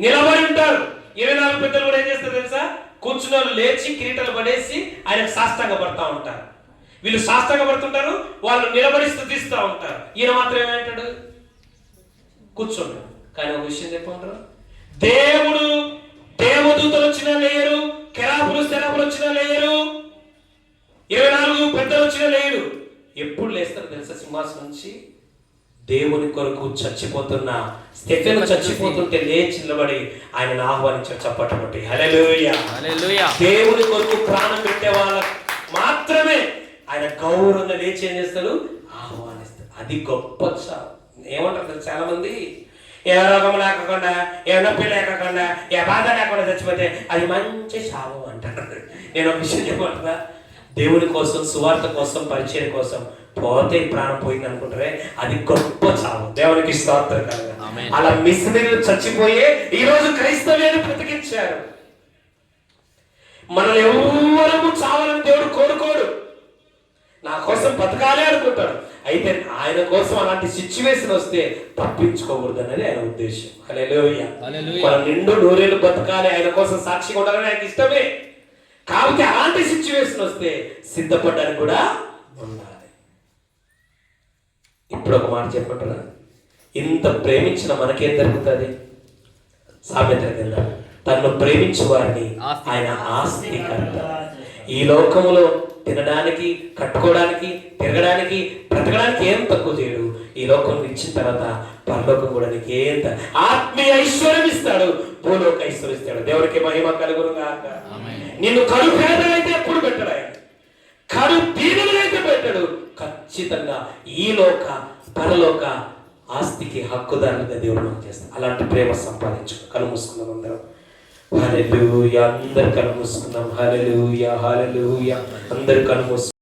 A: నిలబడి ఉంటారు. 24 పెద్దలు కూడా ఏం చేస్తారు తెలుసా? కూర్చున్న వాళ్ళు లేచి కిరీటాలు పడేసి ఆయనకు సాష్టాంగ పడతా ఉంటారు. వీళ్ళు సాష్టాంగ పడుతుంటారు, వాళ్ళు నిలబడి స్తుతిస్తూ ఉంటారు. ఈయన మాత్రం ఏమంటాడు? కూర్చుంటాడు. కానీ ఒక విషయం చెప్పమంటారు, దేవుడు దేవదూతలు వచ్చినా లేరు, కెరాబులు శరాబులు వచ్చినా లేరు, 24 పెద్దలు వచ్చినా లేరు. ఎప్పుడు లేస్తారు తెలుసా? సింహాసనం నుంచి దేవుని కొరకు చచ్చిపోతున్న స్టెఫెను చచ్చిపోతుంటే లేచి నిలబడి ఆయనను ఆహ్వానించారు. చప్పటపట్టి హల్లెలూయా. దేవుని కొరకు ప్రాణం పెట్టే వాళ్ళకు మాత్రమే ఆయన గౌరవంగా లేచి ఏం చేస్తారు? ఆహ్వానిస్తారు. అది గొప్ప చావు. ఏమంటారు చాలా మంది? ఏ రోగం లేకుండా, ఏ నొప్పి లేకుండా, ఏ బాధ లేకుండా చచ్చిపోతే అది మంచి చావు అంటారు. నేను ఒక విషయం చెప్పమంటున్నా, దేవుని కోసం, సువార్త కోసం, పరిచయం కోసం పోతే ప్రాణం పోయింది అనుకుంటారే, అది గొప్ప చావు. దేవునికి స్తోత్రం కలుగును. అలా మిషనరీలు చచ్చిపోయే ఈ రోజు క్రైస్తవ్యాన్ని బ్రతికించారు. మనం ఎవరము చావాలని దేవుడు కోరుకోడు. నా కోసం బతకాలి అనుకుంటాడు. అయితే ఆయన కోసం అలాంటి సిచ్యువేషన్ వస్తే తప్పించుకోకూడదు అనేది ఆయన ఉద్దేశం. హల్లెలూయా. మనం నిండు నూరేళ్ళు బతకాలి, ఆయన కోసం సాక్షిగా ఉండాలని ఆయనకి ఇష్టమే. కాబట్టి అలాంటి సిచ్యువేషన్ వస్తే సిద్ధపడడానికి కూడా ఉండాలి. ఇప్పుడు ఒక మాట చెప్పంటారా? ఇంత ప్రేమించిన మనకేం జరుగుతుంది? సామెత కింద తను ప్రేమించు వారిని ఆయన ఆస్తికర్త. ఈ లోకంలో తినడానికి, కట్టుకోవడానికి, తిరగడానికి, బ్రతకడానికి ఏం తక్కువ చేయడు. ఈ లోకం ఇచ్చిన తర్వాత పరలోకం కూడా నీకు ఏం ఆత్మీయ ఐశ్వర్యం ఇస్తాడు, భూలోక ఐశ్వర్యం ఇస్తాడు. దేవుడికి మహిమ కలుగును గాక. నిన్ను కడు పేదలైతే ఎప్పుడు పెట్టడు ఆయన, కడు దీనులైతే పెట్టడు. ఖచ్చితంగా ఈ లోక పరలోక ఆస్తికి హక్కుదారులుగా దేవుడు మనం చేస్తాడు. అలాంటి ప్రేమ సంపాదించు. కళ్ళు మూసుకుందాం అందరం. హల్లెలూయా. అందరు కళ్ళు మూసుకుందాం. హల్లెలూయా, హల్లెలూయా. అందరు కళ్ళు మూసుకుందాం.